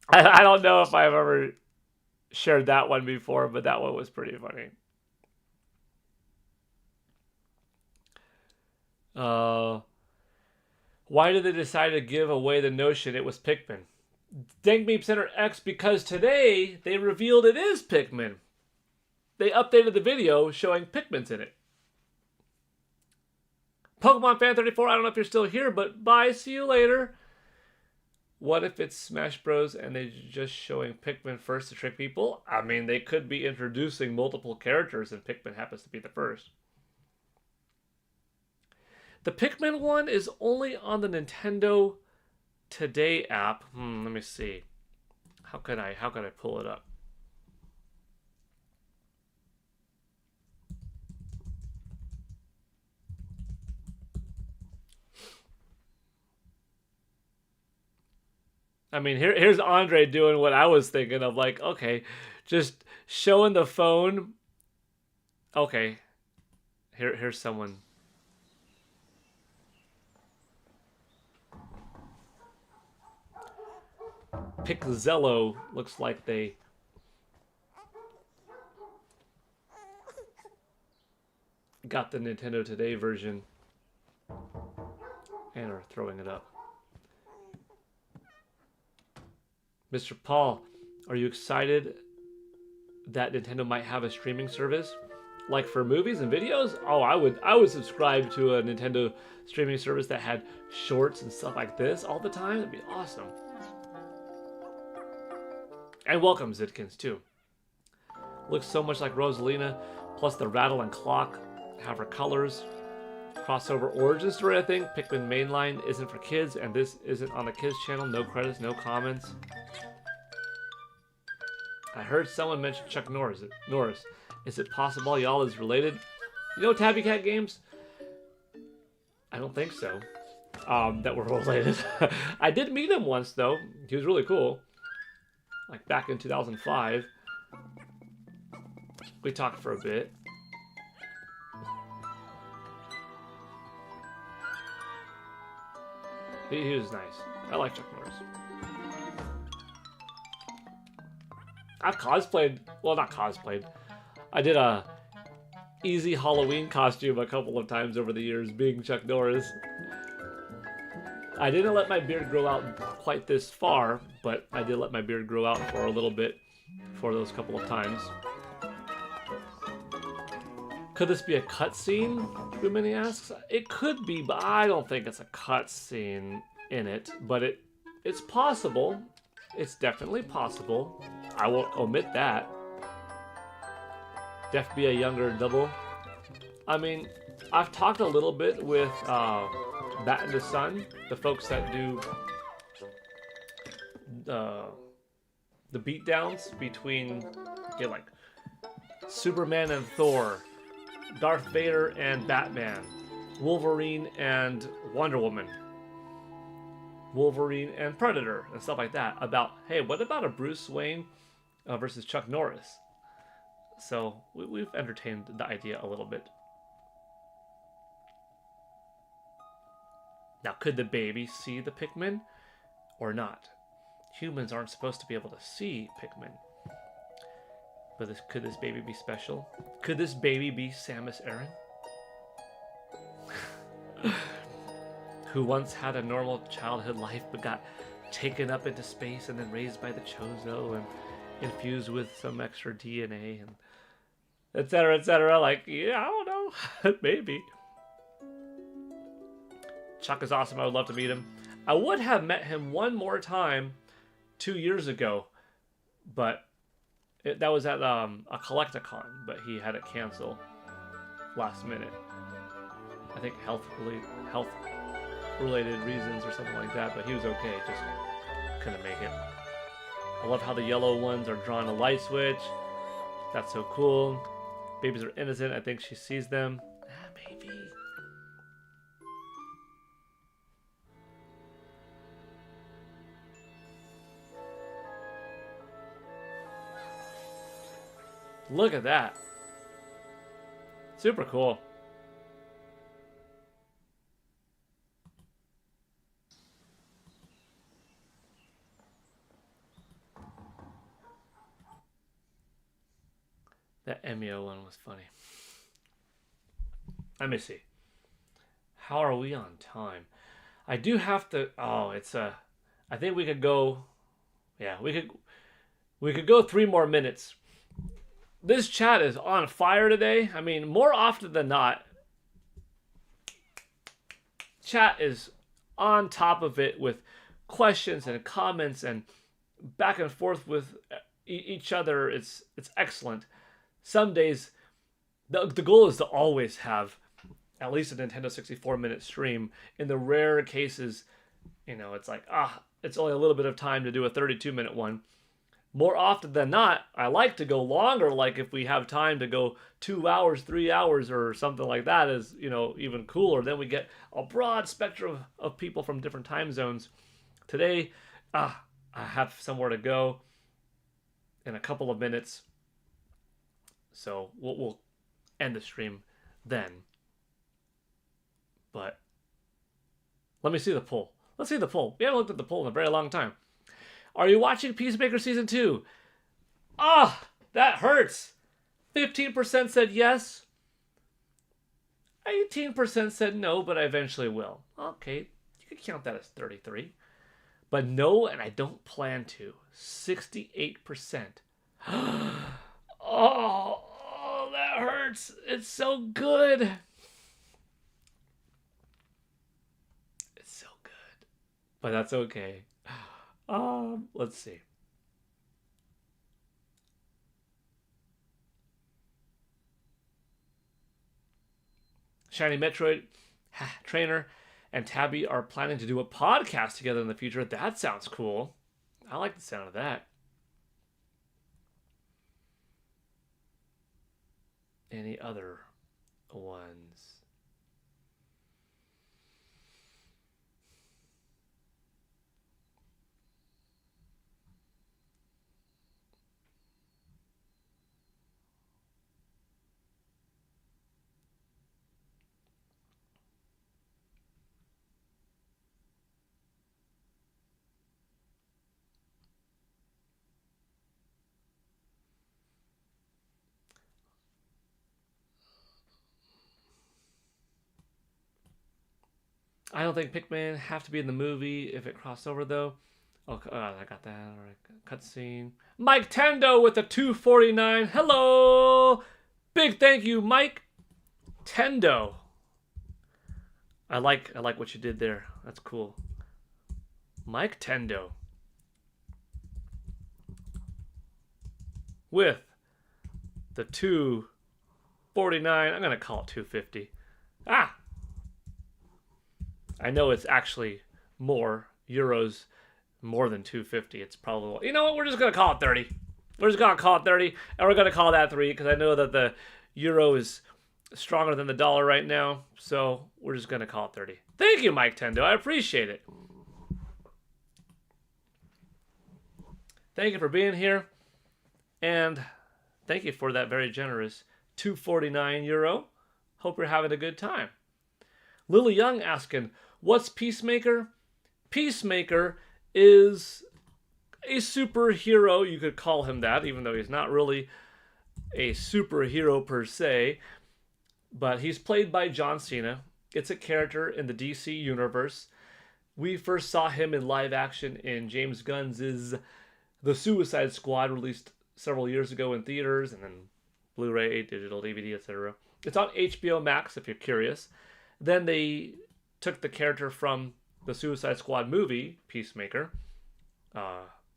[SPEAKER 1] I don't know if I've ever shared that one before, but that one was pretty funny. Why did they decide to give away the notion it was Pikmin? Dank Meep Center X, because today they revealed it is Pikmin. They updated the video showing Pikmin's in it. Pokemon Fan 34, I don't know if you're still here, but bye, see you later. What if it's Smash Bros. And they're just showing Pikmin first to trick people? I mean, they could be introducing multiple characters and Pikmin happens to be the first. The Pikmin one is only on the Nintendo Today app. Let me see. How could I pull it up? I mean, here's Andre doing what I was thinking of, like, okay, just showing the phone. Okay, here's someone. Pixello looks like they got the Nintendo Today version and are throwing it up. Mr. Paul, are you excited that Nintendo might have a streaming service? Like for movies and videos? Oh, I would subscribe to a Nintendo streaming service that had shorts and stuff like this all the time. That'd be awesome. And welcome, Zidkins, too. Looks so much like Rosalina, plus the rattle and clock have her colors. Crossover origin story, I think. Pikmin mainline isn't for kids, and this isn't on the kids channel. No credits, no comments. I heard someone mention Chuck Norris. Is it possible y'all is related? You know Tabby Cat Games? I don't think so. That we're related. I did meet him once, though. He was really cool. Like back in 2005. We talked for a bit. He was nice. I like Chuck Norris. I've cosplayed. Well, not cosplayed. I did a easy Halloween costume a couple of times over the years, being Chuck Norris. I didn't let my beard grow out quite this far, but I did let my beard grow out for a little bit for those couple of times. Could this be a cutscene? Rumini asks. It could be, but I don't think it's a cutscene in it. But it's possible. It's definitely possible. I won't omit that. Def be a younger double. I mean, I've talked a little bit with Bat and the Sun, the folks that do the beatdowns between like Superman and Thor, Darth Vader and Batman, Wolverine and Wonder Woman, Wolverine and Predator, and stuff like that. About, hey, what about a Bruce Wayne versus Chuck Norris? So we've entertained the idea a little bit. Now, could the baby see the Pikmin or not? Humans aren't supposed to be able to see Pikmin. But could this baby be special? Could this baby be Samus Aran? Who once had a normal childhood life but got taken up into space and then raised by the Chozo and infused with some extra DNA and etc., etc. Like, yeah, I don't know. Maybe. Chuck is awesome. I would love to meet him. I would have met him one more time 2 years ago, but that was at a Collecticon, but he had it cancel last minute. I think health related reasons or something like that, but he was okay, just couldn't make it. I love how the yellow ones are drawn a light switch. That's so cool. Babies are innocent. I think she sees them. Maybe. Look at that. Super cool. That Emio one was funny. Let me see. How are we on time? I do have to. Oh, it's I think we could go. Yeah, we could go 3 more minutes. This chat is on fire today. I mean, more often than not, chat is on top of it with questions and comments and back and forth with each other. It's excellent. Some days, the goal is to always have at least a Nintendo 64-minute stream. In the rare cases, it's like, it's only a little bit of time to do a 32-minute one. More often than not, I like to go longer, like if we have time to go 2 hours, 3 hours, or something like that is, even cooler. Then we get a broad spectrum of people from different time zones. Today, I have somewhere to go in a couple of minutes. So we'll end the stream then. But let me see the poll. Let's see the poll. We haven't looked at the poll in a very long time. Are you watching Peacemaker Season 2? That hurts. 15% said yes. 18% said no, but I eventually will. Okay, you could count that as 33. But no, and I don't plan to. 68%. Oh, that hurts. It's so good. It's so good. But that's okay. Let's see. Shiny Metroid, Trainer, and Tabby are planning to do a podcast together in the future. That sounds cool. I like the sound of that. Any other ones? I don't think Pikmin have to be in the movie if it crossed over, though. Oh, I got that. All right, cutscene. Mike Tendo with the 249. Hello! Big thank you, Mike Tendo. I like what you did there. That's cool. Mike Tendo. With the 249. I'm going to call it 250. I know it's actually more euros more than 250. It's probably, you know what? We're just gonna call it 30. We're just gonna call it 30, and we're gonna call that 3 because I know that the euro is stronger than the dollar right now. So we're just gonna call it 30. Thank you, Mike Tendo. I appreciate it. Thank you for being here, and thank you for that very generous 249 euro. Hope you're having a good time. Lily Young asking, what's Peacemaker? Peacemaker is a superhero. You could call him that, even though he's not really a superhero per se. But he's played by John Cena. It's a character in the DC universe. We first saw him in live action in James Gunn's The Suicide Squad, released several years ago in theaters, and then Blu-ray, digital DVD, etc. It's on HBO Max if you're curious. Then they took the character from the Suicide Squad movie, Peacemaker.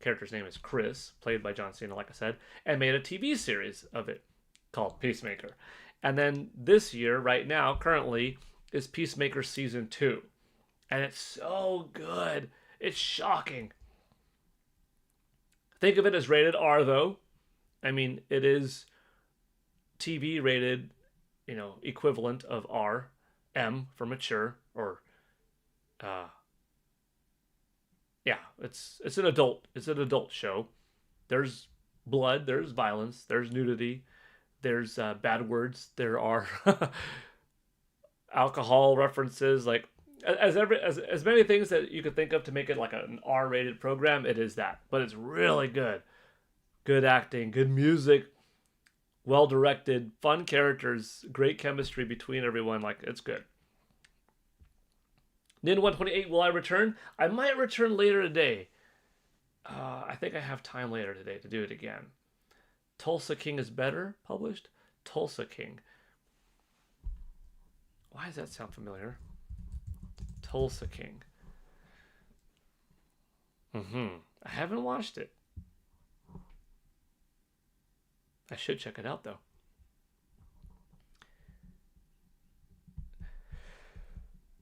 [SPEAKER 1] Character's name is Chris, played by John Cena, like I said, and made a TV series of it called Peacemaker. And then this year, right now, currently, is Peacemaker Season 2. And it's so good. It's shocking. Think of it as rated R, though. I mean, it is TV rated, equivalent of R, M for mature, or, it's an adult show. There's blood, there's violence, there's nudity, there's bad words, there are alcohol references, like as many things that you could think of to make it like an R-rated program. It is that, but it's really good. Good acting, good music, well directed, fun characters, great chemistry between everyone. Like, it's good. Nin128, will I return? I might return later today. I think I have time later today to do it again. Tulsa King is better, published? Tulsa King. Why does that sound familiar? Tulsa King. I haven't watched it. I should check it out, though.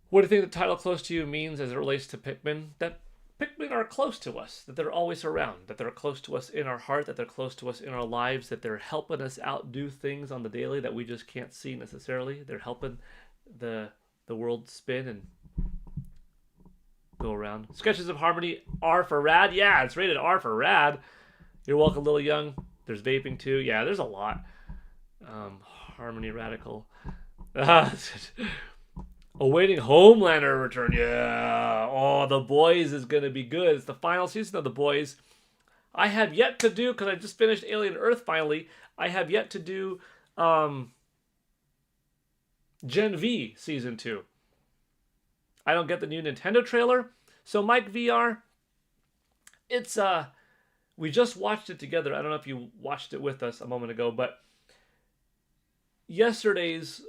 [SPEAKER 1] What do you think the title Close to You means as it relates to Pikmin? That Pikmin are close to us, that they're always around, that they're close to us in our heart, that they're close to us in our lives, that they're helping us out do things on the daily that we just can't see necessarily. They're helping the world spin and go around. Sketches of Harmony, R for Rad. Yeah, it's rated R for Rad. You're welcome, Lily Young. There's vaping too. Yeah, there's a lot. Harmony Radical. Awaiting Homelander return. Yeah. Oh, The Boys is going to be good. It's the final season of The Boys. I have yet to do, because I just finished Alien Earth finally, I have yet to do Gen V Season 2. I don't get the new Nintendo trailer. So Mike VR, it's we just watched it together. I don't know if you watched it with us a moment ago, but yesterday's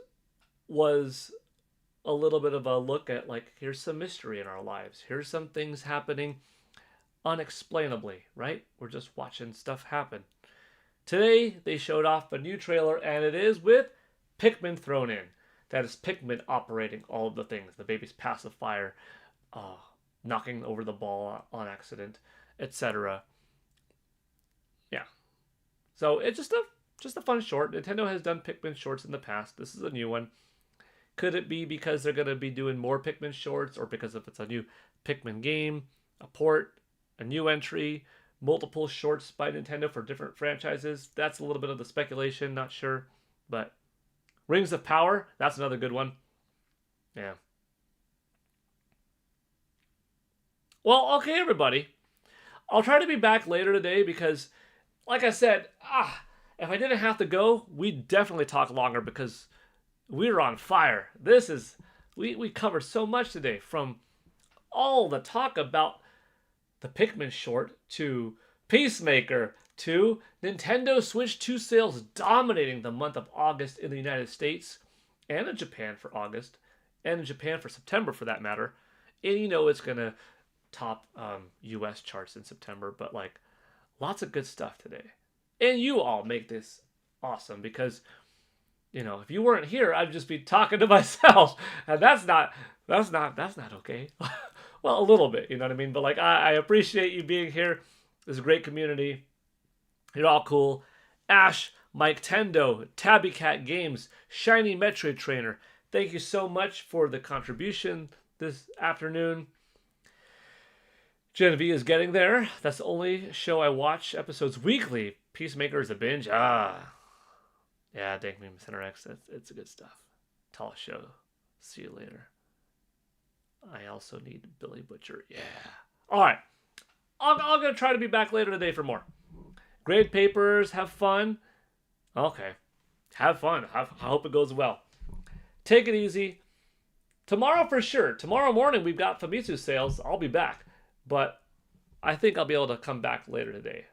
[SPEAKER 1] was a little bit of a look at, like, here's some mystery in our lives. Here's some things happening unexplainably, right? We're just watching stuff happen. Today, they showed off a new trailer, and it is with Pikmin thrown in. That is Pikmin operating all of the things. The baby's pacifier, knocking over the ball on accident, etc. Yeah. So it's just a fun short. Nintendo has done Pikmin shorts in the past. This is a new one. Could it be because they're going to be doing more Pikmin shorts, or because if it's a new Pikmin game, a port, a new entry, multiple shorts by Nintendo for different franchises? That's a little bit of the speculation, not sure. But Rings of Power, that's another good one. Yeah. Well, okay, everybody. I'll try to be back later today because, like I said, if I didn't have to go, we'd definitely talk longer because we're on fire. We covered so much today, from all the talk about the Pikmin short to Peacemaker to Nintendo Switch 2 sales dominating the month of August in the United States and in Japan for August, and in Japan for September for that matter. And it's going to top US charts in September, but like, lots of good stuff today. And you all make this awesome because, if you weren't here, I'd just be talking to myself, and that's not okay. Well, a little bit, you know what I mean? But like, I appreciate you being here. This is a great community. You're all cool. Ash, Mike Tendo, Tabby Cat Games, Shiny Metroid Trainer. Thank you so much for the contribution this afternoon. Genevieve is getting there. That's the only show I watch episodes weekly. Peacemaker is a binge. Yeah, Dank Meme Center X. It's good stuff. Tall show. See you later. I also need Billy Butcher. Yeah. All right. I'm going to try to be back later today for more. Grade papers. Have fun. Okay. Have fun. I hope it goes well. Take it easy. Tomorrow for sure. Tomorrow morning we've got Famitsu sales. I'll be back. But I think I'll be able to come back later today.